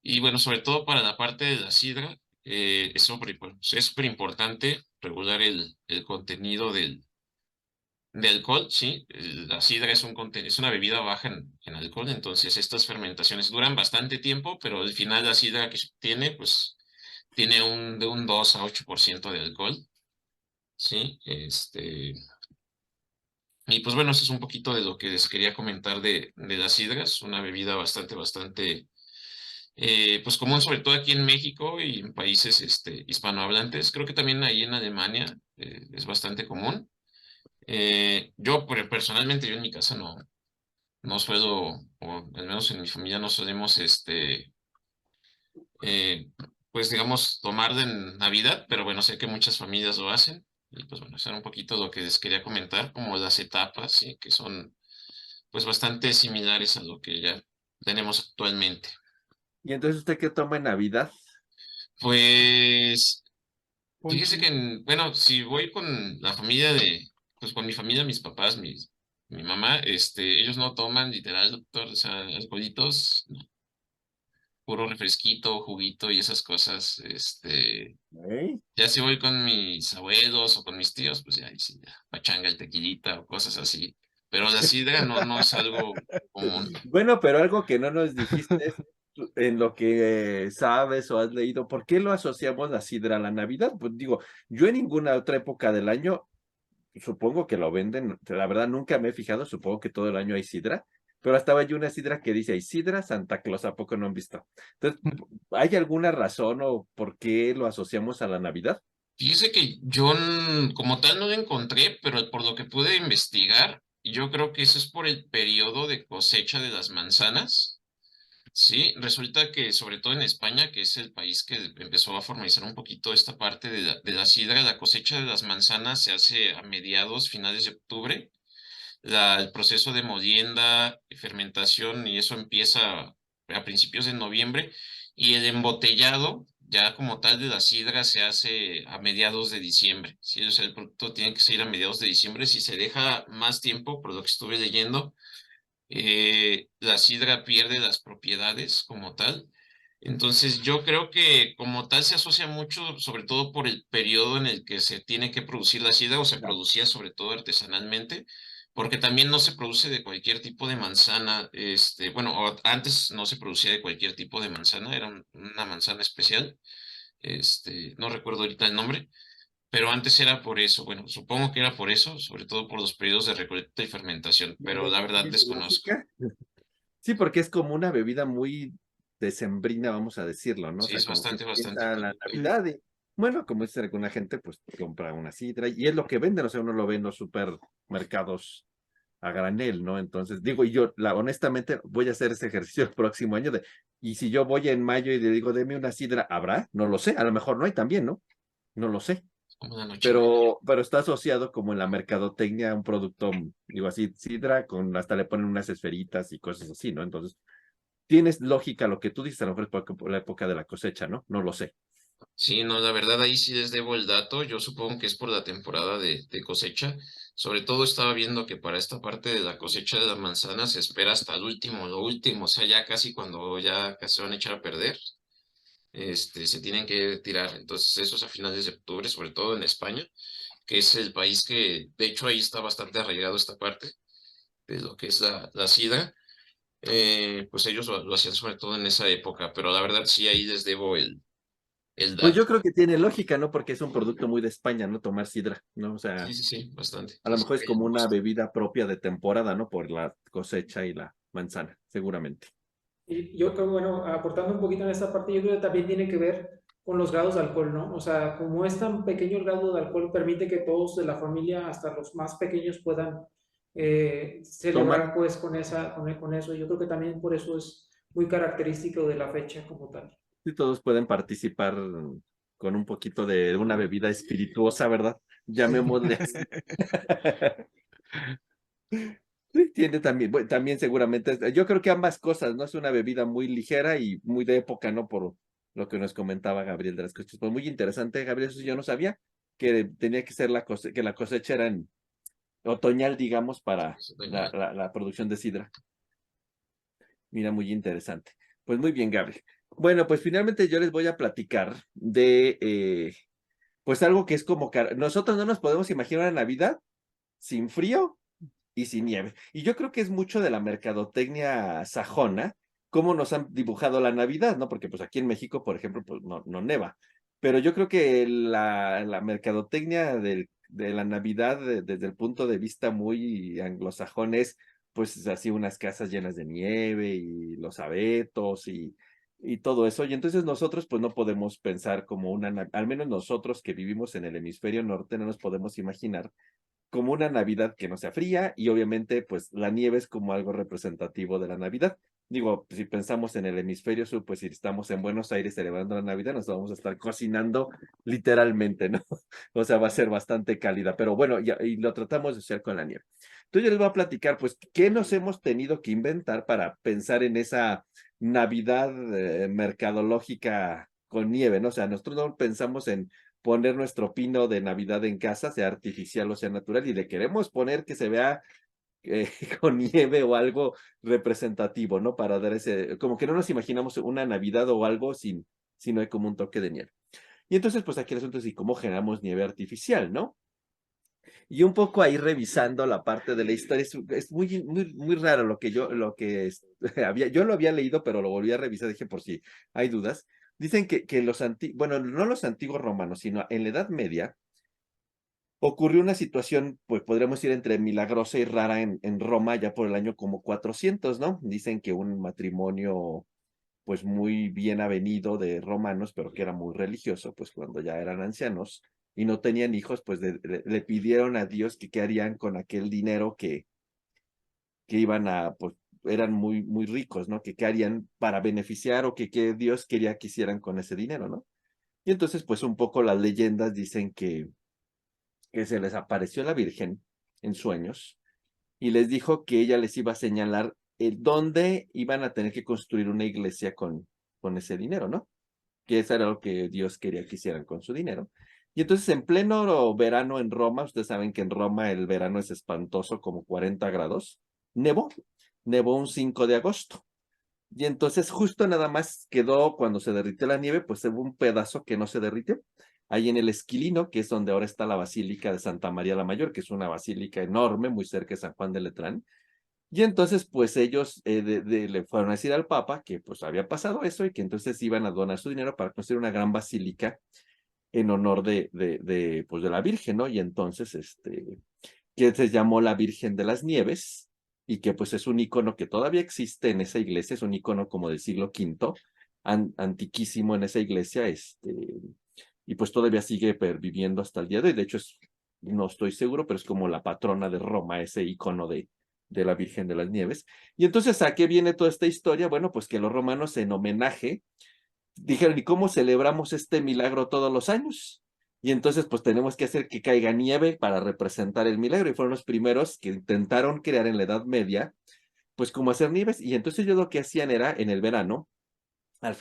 Y bueno, sobre todo para la parte de la sidra, es súper importante regular el contenido de alcohol, sí. La sidra es una bebida baja en alcohol, entonces estas fermentaciones duran bastante tiempo, pero al final la sidra que se obtiene, pues tiene de un 2 a 8% de alcohol, sí. Y pues bueno, eso es un poquito de lo que les quería comentar de las sidras, una bebida bastante, pues común, sobre todo aquí en México y en países hispanohablantes. Creo que también ahí en Alemania es bastante común. Yo, personalmente, yo en mi casa no suelo, o al menos en mi familia no solemos, pues digamos, tomar de Navidad, pero bueno, sé que muchas familias lo hacen. Y pues bueno, eso era un poquito lo que les quería comentar, como las etapas, ¿sí? Que son pues bastante similares a lo que ya tenemos actualmente. ¿Y entonces usted qué toma en Navidad? Pues fíjese Ponche. que, bueno, si voy con la familia pues con mi familia, mis papás, mi mamá, ellos no toman literal, doctor, o sea, alcoholitos, no, puro refresquito, juguito y esas cosas, ¿Eh? ya si voy con mis abuelos o con mis tíos, pues ya, ahí sí, ya, pachanga, el tequilita o cosas así. Pero la sidra no es algo común. Bueno, pero algo que no nos dijiste es en lo que sabes o has leído, ¿por qué lo asociamos la sidra a la Navidad? Pues digo, yo en ninguna otra época del año supongo que lo venden, la verdad nunca me he fijado, supongo que todo el año hay sidra, pero hasta hay una sidra que dice, hay sidra Santa Claus, ¿a poco no han visto? Entonces, ¿hay alguna razón o por qué lo asociamos a la Navidad? Fíjese que yo como tal no lo encontré, pero por lo que pude investigar, yo creo que eso es por el periodo de cosecha de las manzanas. Sí, resulta que sobre todo en España, que es el país que empezó a formalizar un poquito esta parte de la sidra, la cosecha de las manzanas se hace a mediados, finales de octubre. El proceso de molienda, fermentación, y eso empieza a principios de noviembre. Y el embotellado, ya como tal de la sidra, se hace a mediados de diciembre. Sí, o sea, el producto tiene que salir a mediados de diciembre. Si se deja más tiempo, por lo que estuve leyendo, la sidra pierde las propiedades como tal. Entonces, yo creo que como tal se asocia mucho, sobre todo por el periodo en el que se tiene que producir la sidra o se Ya. producía sobre todo artesanalmente, porque también no se produce de cualquier tipo de manzana, bueno, antes no se producía de cualquier tipo de manzana, era una manzana especial, no recuerdo ahorita el nombre, pero antes era por eso, bueno, supongo que era por eso, sobre todo por los periodos de recolecta y fermentación, pero la verdad ¿Tiene desconozco. lógica? Sí, porque es como una bebida muy decembrina, vamos a decirlo, ¿no? O Sí, sea, es como que bastante empieza la bonito. Sí. Navidad y, bueno, como dice alguna gente, pues compra una sidra y es lo que venden, o sea, uno lo ve en los supermercados a granel, ¿no? Entonces, digo, y yo, honestamente, voy a hacer ese ejercicio el próximo año y si yo voy en mayo y le digo, deme una sidra, ¿habrá? No lo sé, a lo mejor no hay también, ¿no? No lo sé, Como una noche. pero está asociado como en la mercadotecnia a un producto, digo así, sidra, con hasta le ponen unas esferitas y cosas así, ¿no? Entonces, tienes lógica lo que tú dices, a lo mejor es por la época de la cosecha, ¿no? No lo sé. Sí, no, la verdad ahí sí les debo el dato. Yo supongo que es por la temporada de cosecha. Sobre todo estaba viendo que para esta parte de la cosecha de la manzana se espera hasta el último, lo último, o sea, ya casi cuando ya casi se van a echar a perder, se tienen que tirar. Entonces, eso es a finales de octubre, sobre todo en España, que es el país que, de hecho, ahí está bastante arraigado esta parte de lo que es la sidra. Pues ellos lo hacían sobre todo en esa época, pero la verdad sí ahí les debo el Pues dato. yo creo que tiene lógica, ¿no? Porque es un producto muy de España, ¿no? Tomar sidra, ¿no? O Sí, sea, sí, sí, bastante. a lo mejor es como una bebida propia de temporada, ¿no? Por la cosecha y la manzana, seguramente. Y yo creo, bueno, aportando un poquito en esta parte, yo creo que también tiene que ver con los grados de alcohol, ¿no? O sea, como es tan pequeño el grado de alcohol, permite que todos de la familia, hasta los más pequeños, puedan Tomar, celebrar pues con eso. Yo creo que también por eso es muy característico de la fecha como tal. si todos pueden participar con un poquito de una bebida espirituosa, ¿verdad? Llamémosle así. Sí, tiene también, bueno, también seguramente, yo creo que ambas cosas, ¿no? Es una bebida muy ligera y muy de época, ¿no? Por lo que nos comentaba Gabriel de las cosechas. Pues muy interesante, Gabriel, eso yo no sabía que tenía que ser que la cosecha era en otoñal, digamos, para la producción de sidra. Mira, muy interesante. Pues muy bien, Gabriel. Bueno, pues finalmente yo les voy a platicar de, pues algo que es como, nosotros no nos podemos imaginar una Navidad sin frío y sin nieve. Y yo creo que es mucho de la mercadotecnia sajona, cómo nos han dibujado la Navidad, ¿no? Porque pues aquí en México, por ejemplo, pues no neva. Pero yo creo que la mercadotecnia de la Navidad desde el punto de vista muy anglosajón es pues así unas casas llenas de nieve y los abetos y todo eso. Y entonces nosotros pues no podemos pensar como al menos nosotros que vivimos en el hemisferio norte, no nos podemos imaginar como una Navidad que no sea fría y obviamente pues la nieve es como algo representativo de la Navidad. Digo, si pensamos en el hemisferio sur, pues si estamos en Buenos Aires celebrando la Navidad, nos vamos a estar cocinando literalmente, ¿no? O sea, va a ser bastante cálida, pero bueno, ya, y lo tratamos de hacer con la nieve. Entonces yo les voy a platicar, pues, qué nos hemos tenido que inventar para pensar en esa Navidad mercadológica con nieve, ¿no? O sea, nosotros no pensamos en poner nuestro pino de Navidad en casa, sea artificial o sea natural, y le queremos poner que se vea con nieve o algo representativo, ¿no? Para dar ese, como que no nos imaginamos una Navidad o algo si no hay como un toque de nieve. Y entonces, pues aquí el asunto es, ¿y cómo generamos nieve artificial, no? Y un poco ahí revisando la parte de la historia, es muy raro yo lo había leído, pero lo volví a revisar, dije por si hay dudas. Dicen que bueno, no los antiguos romanos, sino en la Edad Media, ocurrió una situación, pues podríamos ir entre milagrosa y rara en Roma, ya por el año como 400, ¿no? Dicen que un matrimonio, pues muy bien avenido de romanos, pero que era muy religioso, pues cuando ya eran ancianos y no tenían hijos, pues le pidieron a Dios que qué harían con aquel dinero que iban a, pues eran muy ricos, ¿no? Que qué harían para beneficiar o que Dios quería que hicieran con ese dinero, ¿no? Y entonces, pues un poco las leyendas dicen que se les apareció la Virgen en sueños y les dijo que ella les iba a señalar dónde iban a tener que construir una iglesia con ese dinero, ¿no? Que eso era lo que Dios quería que hicieran con su dinero. Y entonces en pleno verano en Roma, ustedes saben que en Roma el verano es espantoso, como 40 grados, nevó un 5 de agosto. Y entonces justo nada más quedó cuando se derritió la nieve, pues hubo un pedazo que no se derritió. Ahí en el Esquilino, que es donde ahora está la Basílica de Santa María la Mayor, que es una basílica enorme, muy cerca de San Juan de Letrán. Y entonces, pues ellos le fueron a decir al Papa que pues había pasado eso y que entonces iban a donar su dinero para construir una gran basílica en honor pues de la Virgen, ¿no? Y entonces, que se llamó la Virgen de las Nieves y que pues es un icono que todavía existe en esa iglesia, es un icono como del siglo V, antiquísimo en esa iglesia, y pues todavía sigue perviviendo hasta el día de hoy. De hecho, no estoy seguro, pero es como la patrona de Roma, ese icono de la Virgen de las Nieves. Y entonces, ¿a qué viene toda esta historia? Bueno, pues que los romanos en homenaje dijeron, ¿y cómo celebramos este milagro todos los años? Y entonces, pues tenemos que hacer que caiga nieve para representar el milagro. Y fueron los primeros que intentaron crear en la Edad Media, pues como hacer nieves. Y entonces ellos lo que hacían era, en el verano, al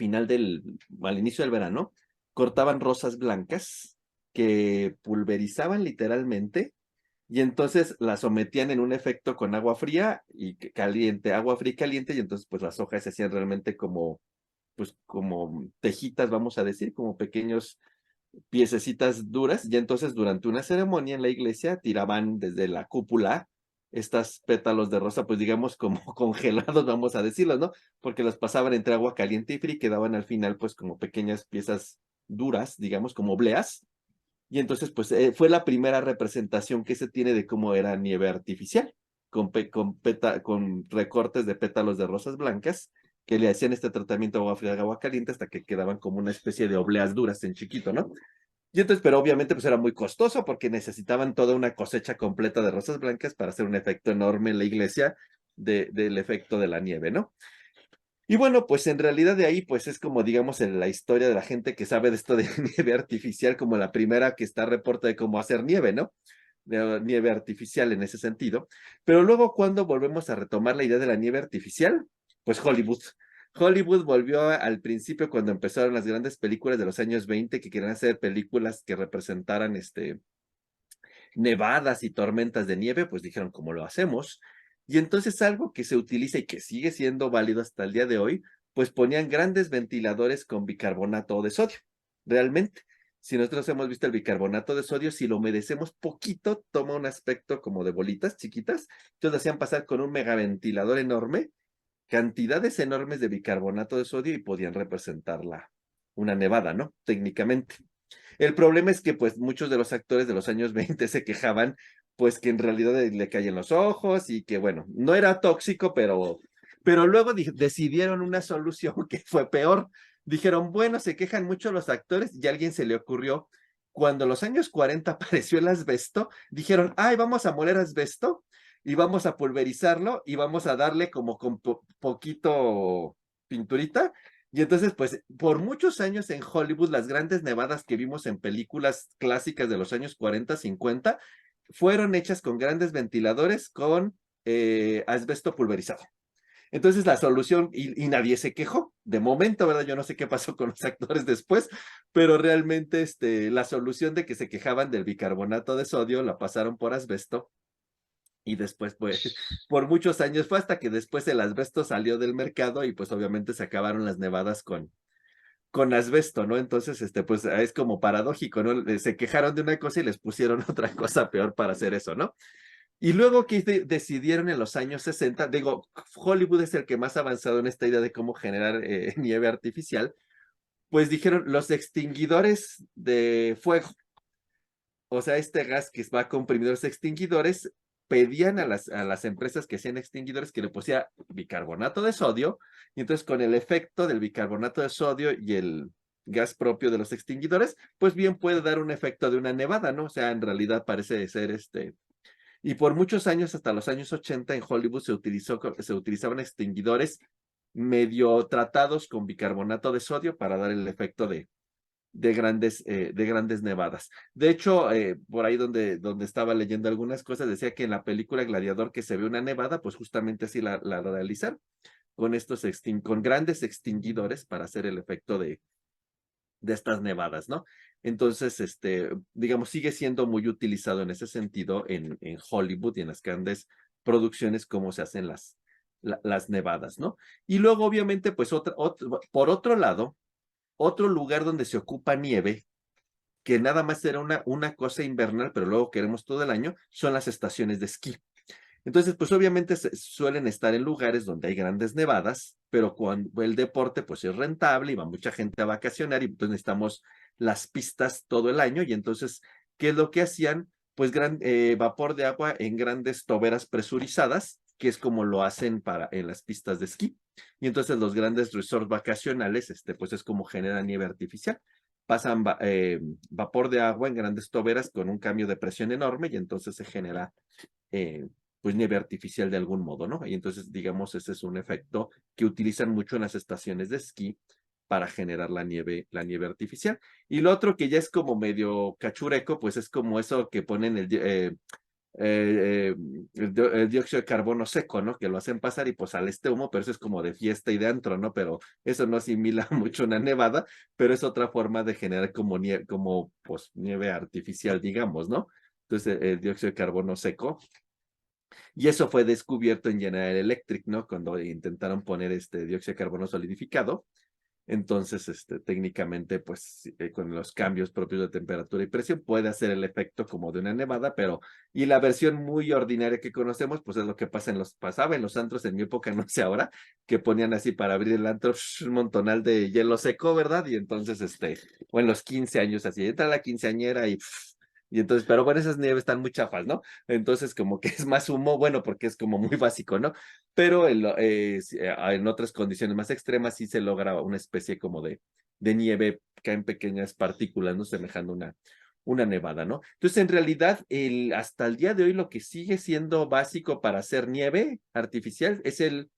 inicio del verano, cortaban rosas blancas que pulverizaban literalmente y entonces las sometían en un efecto con agua fría y caliente, agua fría y caliente, y entonces pues las hojas se hacían realmente como, pues como tejitas, vamos a decir, como pequeños piececitas duras, y entonces durante una ceremonia en la iglesia tiraban desde la cúpula estas pétalos de rosa, pues digamos como congelados, vamos a decirlos, ¿no? Porque los pasaban entre agua caliente y fría y quedaban al final pues como pequeñas piezas duras, digamos como obleas, y entonces pues fue la primera representación que se tiene de cómo era nieve artificial, con recortes de pétalos de rosas blancas, que le hacían este tratamiento agua fría, agua caliente, hasta que quedaban como una especie de obleas duras en chiquito, ¿no? Y entonces, pero obviamente pues era muy costoso porque necesitaban toda una cosecha completa de rosas blancas para hacer un efecto enorme en la iglesia del efecto de la nieve, ¿no? Y bueno, pues en realidad de ahí pues es como digamos en la historia de la gente que sabe de esto de nieve artificial, como la primera que está reporta de cómo hacer nieve, ¿no? De nieve artificial en ese sentido. Pero luego cuando volvemos a retomar la idea de la nieve artificial, pues Hollywood. Hollywood volvió al principio cuando empezaron las grandes películas de los años 20 que querían hacer películas que representaran nevadas y tormentas de nieve, pues dijeron, ¿cómo lo hacemos? Y entonces algo que se utiliza y que sigue siendo válido hasta el día de hoy, pues ponían grandes ventiladores con bicarbonato de sodio. Realmente, si nosotros hemos visto el bicarbonato de sodio, si lo humedecemos poquito, toma un aspecto como de bolitas chiquitas. Entonces lo hacían pasar con un megaventilador enorme, cantidades enormes de bicarbonato de sodio y podían representar una nevada, ¿no? Técnicamente. El problema es que pues muchos de los actores de los años 20 se quejaban pues que en realidad le caían los ojos y que bueno, no era tóxico, pero luego decidieron una solución que fue peor. Dijeron, bueno, se quejan mucho los actores y a alguien se le ocurrió cuando en los años 40 apareció el asbesto, dijeron, ay, vamos a moler asbesto y vamos a pulverizarlo y vamos a darle como con poquito pinturita. Y entonces, pues, por muchos años en Hollywood, las grandes nevadas que vimos en películas clásicas de los años 40, 50, fueron hechas con grandes ventiladores con asbesto pulverizado. Entonces la solución, y nadie se quejó, de momento, ¿verdad? Yo no sé qué pasó con los actores después, pero realmente la solución de que se quejaban del bicarbonato de sodio la pasaron por asbesto, y después, pues, por muchos años fue hasta que después el asbesto salió del mercado y pues obviamente se acabaron las nevadas con asbesto, ¿no? Entonces, pues es como paradójico, ¿no? Se quejaron de una cosa y les pusieron otra cosa peor para hacer eso, ¿no? Y luego que decidieron en los años 60, digo, Hollywood es el que más ha avanzado en esta idea de cómo generar nieve artificial, pues dijeron los extinguidores de fuego, o sea, este gas que va a comprimir los extinguidores, pedían a las empresas que hacían extinguidores que le pusiera bicarbonato de sodio, y entonces con el efecto del bicarbonato de sodio y el gas propio de los extinguidores, pues bien puede dar un efecto de una nevada, ¿no? O sea, en realidad parece ser y por muchos años, hasta los años 80, en Hollywood se utilizaban extinguidores medio tratados con bicarbonato de sodio para dar el efecto de grandes nevadas. De hecho, por ahí donde estaba leyendo algunas cosas, decía que en la película Gladiador que se ve una nevada, pues justamente así la realizaron, con grandes extinguidores para hacer el efecto de estas nevadas, ¿no? Entonces, digamos, sigue siendo muy utilizado en ese sentido en Hollywood y en las grandes producciones cómo se hacen las nevadas, ¿no? Y luego, obviamente, pues por otro lado, otro lugar donde se ocupa nieve, que nada más era una cosa invernal, pero luego queremos todo el año, son las estaciones de esquí. Entonces, pues obviamente suelen estar en lugares donde hay grandes nevadas, pero cuando el deporte pues es rentable y va mucha gente a vacacionar y entonces necesitamos las pistas todo el año y entonces, ¿qué es lo que hacían? Pues vapor de agua en grandes toberas presurizadas, que es como lo hacen en las pistas de esquí. Y entonces los grandes resorts vacacionales, pues es como generan nieve artificial. Pasan vapor de agua en grandes toberas con un cambio de presión enorme y entonces se genera pues nieve artificial de algún modo, ¿no? Y entonces, digamos, ese es un efecto que utilizan mucho en las estaciones de esquí para generar la nieve artificial. Y lo otro que ya es como medio cachureco, pues es como eso que ponen el dióxido de carbono seco, ¿no? Que lo hacen pasar y pues sale este humo, pero eso es como de fiesta y de antro, ¿no? Pero eso no asimila mucho una nevada, pero es otra forma de generar como pues nieve artificial, digamos, ¿no? Entonces el dióxido de carbono seco. Y eso fue descubierto en General Electric, ¿no? Cuando intentaron poner dióxido de carbono solidificado. Entonces, técnicamente, pues, con los cambios propios de temperatura y presión, puede hacer el efecto como de una nevada, pero, y la versión muy ordinaria que conocemos, pues es lo que pasaba en los antros en mi época, no sé ahora, que ponían así para abrir el antro un montonal de hielo seco, ¿verdad? Y entonces, o en los 15 años así, entra la quinceañera y entonces, pero bueno, esas nieves están muy chafas, ¿no? Entonces, como que es más humo, bueno, porque es como muy básico, ¿no? Pero en otras condiciones más extremas sí se logra una especie como de nieve que en pequeñas partículas, ¿no? Semejando una nevada, ¿no? Entonces, en realidad, hasta el día de hoy lo que sigue siendo básico para hacer nieve artificial es el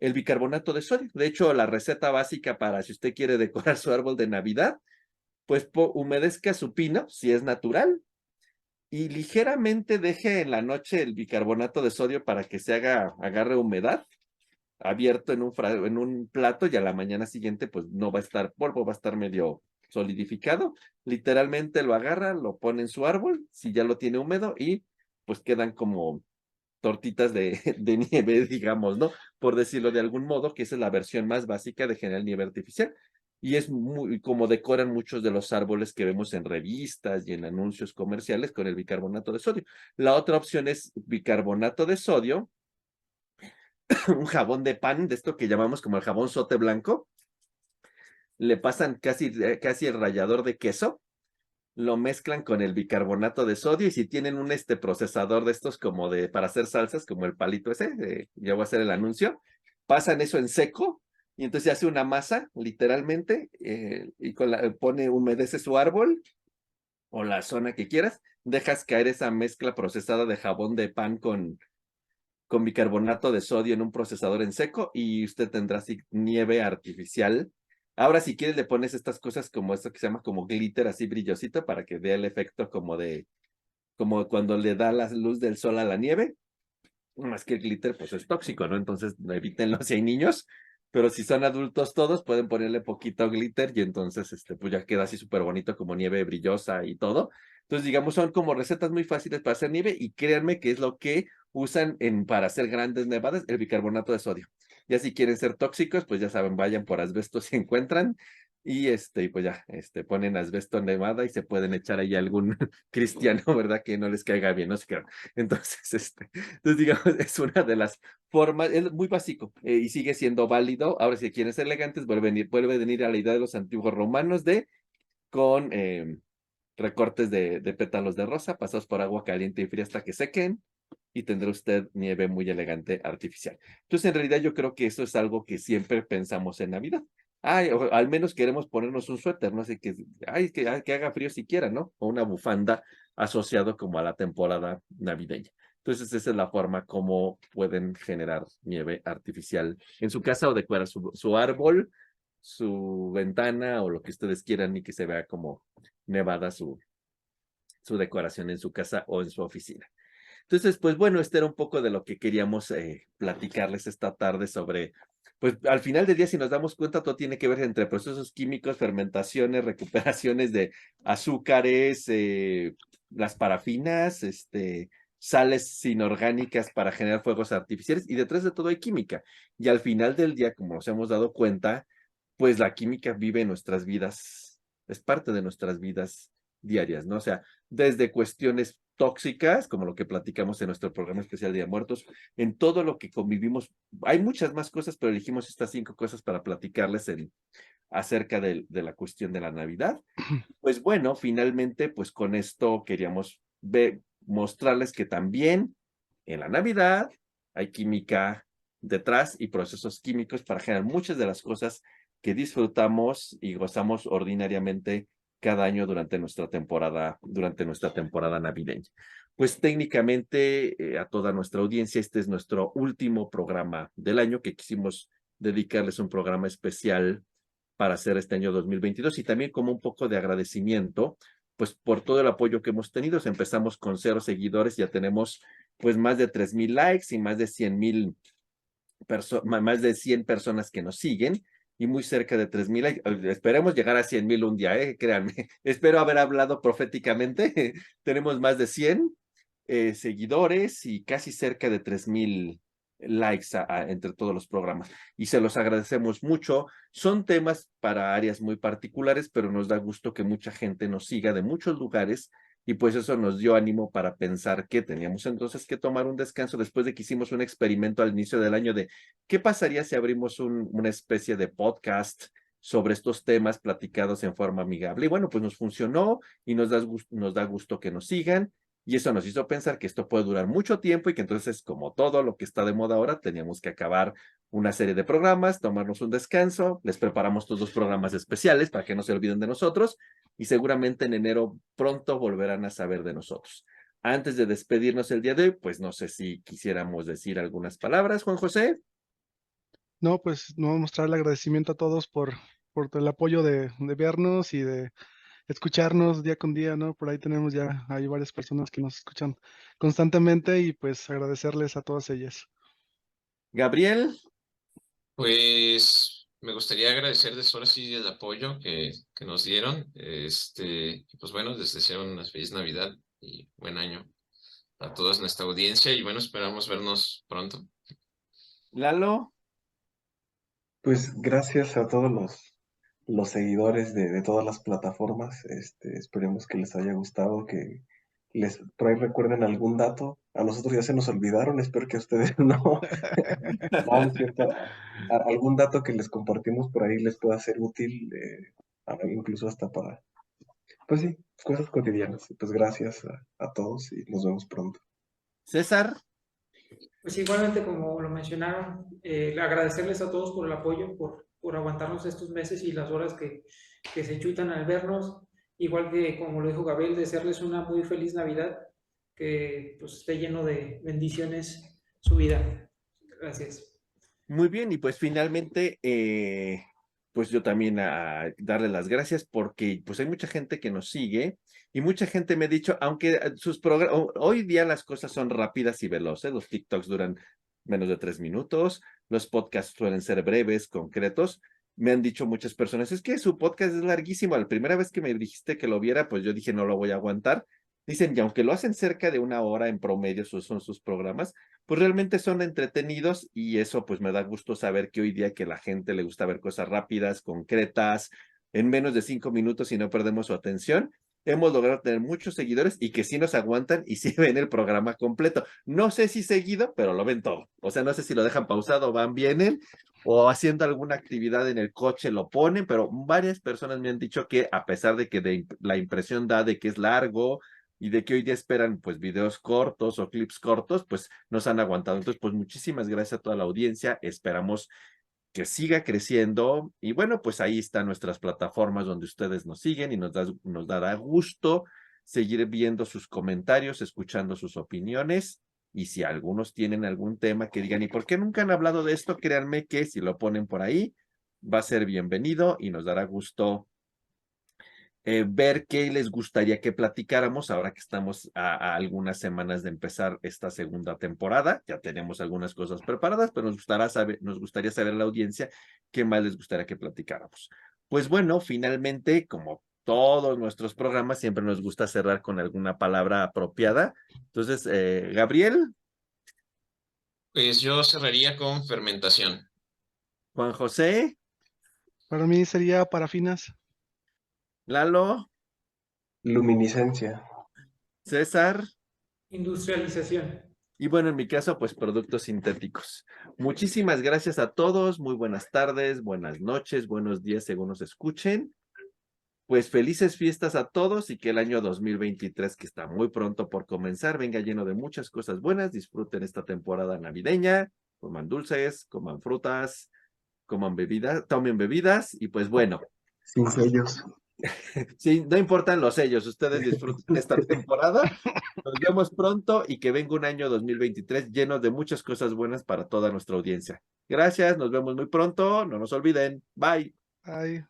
bicarbonato de sodio. De hecho, la receta básica para si usted quiere decorar su árbol de Navidad, pues humedezca su pino, si es natural, y ligeramente deje en la noche el bicarbonato de sodio para que agarre humedad, abierto en un plato y a la mañana siguiente pues no va a estar polvo, va a estar medio solidificado. Literalmente lo agarra, lo pone en su árbol, si ya lo tiene húmedo y pues quedan como tortitas de nieve, digamos, ¿no? Por decirlo de algún modo, que esa es la versión más básica de generar nieve artificial. Y es muy como decoran muchos de los árboles que vemos en revistas y en anuncios comerciales con el bicarbonato de sodio. La otra opción es bicarbonato de sodio, un jabón de pan, de esto que llamamos como el jabón sote blanco. Le pasan casi el rallador de queso, lo mezclan con el bicarbonato de sodio y si tienen un procesador de estos como para hacer salsas, como el palito ese, ya voy a hacer el anuncio, pasan eso en seco y entonces hace una masa, literalmente, y humedece su árbol, o la zona que quieras, dejas caer esa mezcla procesada de jabón de pan con bicarbonato de sodio en un procesador en seco y usted tendrá así nieve artificial. Ahora, si quieres, le pones estas cosas como esto que se llama como glitter, así brillosito, para que dé el efecto como cuando le da la luz del sol a la nieve. Más que el glitter, pues es tóxico, ¿no? Entonces, evítenlo si hay niños, pero si son adultos todos, pueden ponerle poquito glitter y entonces, pues ya queda así súper bonito como nieve brillosa y todo. Entonces, digamos, son como recetas muy fáciles para hacer nieve y créanme que es lo que usan para hacer grandes nevadas, el bicarbonato de sodio. Ya si quieren ser tóxicos, pues ya saben, vayan por asbesto si encuentran y pues ya, ponen asbesto en nevada y se pueden echar ahí algún cristiano, ¿verdad? Que no les caiga bien, no sé qué. Entonces, entonces, digamos, es una de las formas, es muy básico y sigue siendo válido. Ahora, si quieren ser elegantes, vuelve a venir a la idea de los antiguos romanos con recortes de pétalos de rosa pasados por agua caliente y fría hasta que sequen y tendrá usted nieve muy elegante artificial. Entonces, en realidad, yo creo que eso es algo que siempre pensamos en Navidad. Ay, o al menos queremos ponernos un suéter, no sé, que haga frío siquiera, ¿no? O una bufanda asociado como a la temporada navideña. Entonces, esa es la forma como pueden generar nieve artificial en su casa o decorar su árbol, su ventana o lo que ustedes quieran y que se vea como nevada su decoración en su casa o en su oficina. Entonces, pues bueno, este era un poco de lo que queríamos platicarles esta tarde sobre, pues al final del día, si nos damos cuenta, todo tiene que ver entre procesos químicos, fermentaciones, recuperaciones de azúcares, las parafinas, sales inorgánicas para generar fuegos artificiales y detrás de todo hay química. Y al final del día, como nos hemos dado cuenta, pues la química vive en nuestras vidas, es parte de nuestras vidas diarias, ¿no? O sea, desde cuestiones tóxicas, como lo que platicamos en nuestro programa especial Día de Muertos, en todo lo que convivimos. Hay muchas más cosas, pero elegimos estas 5 cosas para platicarles acerca de la cuestión de la Navidad. Pues bueno, finalmente, pues con esto queríamos mostrarles que también en la Navidad hay química detrás y procesos químicos para generar muchas de las cosas que disfrutamos y gozamos ordinariamente cada año durante nuestra temporada navideña. Pues técnicamente a toda nuestra audiencia, este es nuestro último programa del año que quisimos dedicarles un programa especial para hacer este año 2022 y también como un poco de agradecimiento, pues por todo el apoyo que hemos tenido. Empezamos con 0 seguidores, ya tenemos pues más de 3,000 likes y más de 100,000 más de 100 personas que nos siguen y muy cerca de 3,000 likes. Esperemos llegar a 100,000 un día, créanme. Espero haber hablado proféticamente. Tenemos más de 100 seguidores y casi cerca de 3,000 likes entre todos los programas. Y se los agradecemos mucho. Son temas para áreas muy particulares, pero nos da gusto que mucha gente nos siga de muchos lugares y pues eso nos dio ánimo para pensar que teníamos entonces que tomar un descanso después de que hicimos un experimento al inicio del año de qué pasaría si abrimos una especie de podcast sobre estos temas platicados en forma amigable. Y bueno, pues nos funcionó y nos da gusto que nos sigan. Y eso nos hizo pensar que esto puede durar mucho tiempo y que entonces, como todo lo que está de moda ahora, teníamos que acabar una serie de programas, tomarnos un descanso, les preparamos todos los programas especiales para que no se olviden de nosotros y seguramente en enero pronto volverán a saber de nosotros. Antes de despedirnos el día de hoy, pues no sé si quisiéramos decir algunas palabras, Juan José. No, pues no mostrar el agradecimiento a todos por el apoyo de vernos y de escucharnos día con día, ¿no? Por ahí tenemos ya, hay varias personas que nos escuchan constantemente y pues agradecerles a todas ellas. Gabriel. Pues me gustaría agradecerles ahora sí el apoyo que nos dieron. Pues bueno, les deseo una feliz Navidad y buen año a toda nuestra audiencia y bueno, esperamos vernos pronto. Lalo. Pues gracias a todos los seguidores de todas las plataformas. Esperemos que les haya gustado, que por ahí recuerden algún dato. A nosotros ya se nos olvidaron, espero que a ustedes no. No, es cierto. Algún dato que les compartimos por ahí les pueda ser útil, incluso hasta para, pues sí, cosas cotidianas. Pues gracias a todos y nos vemos pronto. César. Pues igualmente, como lo mencionaron, agradecerles a todos por el apoyo, por aguantarnos estos meses y las horas que se chutan al vernos. igual que como lo dijo Gabriel, desearles una muy feliz Navidad, que pues esté lleno de bendiciones su vida. Gracias. Muy bien, y pues finalmente, pues yo también a darle las gracias porque pues hay mucha gente que nos sigue y mucha gente me ha dicho, aunque sus programas, hoy día las cosas son rápidas y veloces, los TikToks duran menos de 3 minutos, los podcasts suelen ser breves, concretos. Me han dicho muchas personas, es que su podcast es larguísimo. La primera vez que me dijiste que lo viera, pues yo dije, no lo voy a aguantar. Dicen, y aunque lo hacen cerca de 1 hora en promedio, son sus programas, pues realmente son entretenidos y eso pues me da gusto saber que hoy día que la gente le gusta ver cosas rápidas, concretas, en menos de 5 minutos y no perdemos su atención. Hemos logrado tener muchos seguidores y que sí nos aguantan y sí ven el programa completo. No sé si seguido, pero lo ven todo. O sea, no sé si lo dejan pausado, van, vienen, o haciendo alguna actividad en el coche lo ponen, pero varias personas me han dicho que a pesar de que la impresión da de que es largo, y de que hoy día esperan pues videos cortos o clips cortos, pues nos han aguantado. Entonces, pues muchísimas gracias a toda la audiencia. Esperamos que siga creciendo y bueno, pues ahí están nuestras plataformas donde ustedes nos siguen y nos dará gusto seguir viendo sus comentarios, escuchando sus opiniones y si algunos tienen algún tema que digan, ¿y por qué nunca han hablado de esto? Créanme que si lo ponen por ahí, va a ser bienvenido y nos dará gusto ver qué les gustaría que platicáramos ahora que estamos a algunas semanas de empezar esta segunda temporada. Ya tenemos algunas cosas preparadas, pero nos gustaría saber a la audiencia qué más les gustaría que platicáramos. Pues bueno, finalmente, como todos nuestros programas, siempre nos gusta cerrar con alguna palabra apropiada. Entonces, Gabriel, Pues yo cerraría con fermentación. Juan José, Para mí sería parafinas. Lalo, Luminiscencia. César. Industrialización. Y bueno, en mi caso, pues productos sintéticos. Muchísimas gracias a todos. Muy buenas tardes, buenas noches, buenos días, según nos escuchen. Pues felices fiestas a todos y que el año 2023, que está muy pronto por comenzar, venga lleno de muchas cosas buenas. Disfruten esta temporada navideña, coman dulces, coman frutas, coman bebidas, tomen bebidas y pues bueno, Sin sellos. sí, no importan los sellos, ustedes disfruten esta temporada. Nos vemos pronto y que venga un año 2023 lleno de muchas cosas buenas para toda nuestra audiencia. Gracias, nos vemos muy pronto, no nos olviden. Bye. Ay.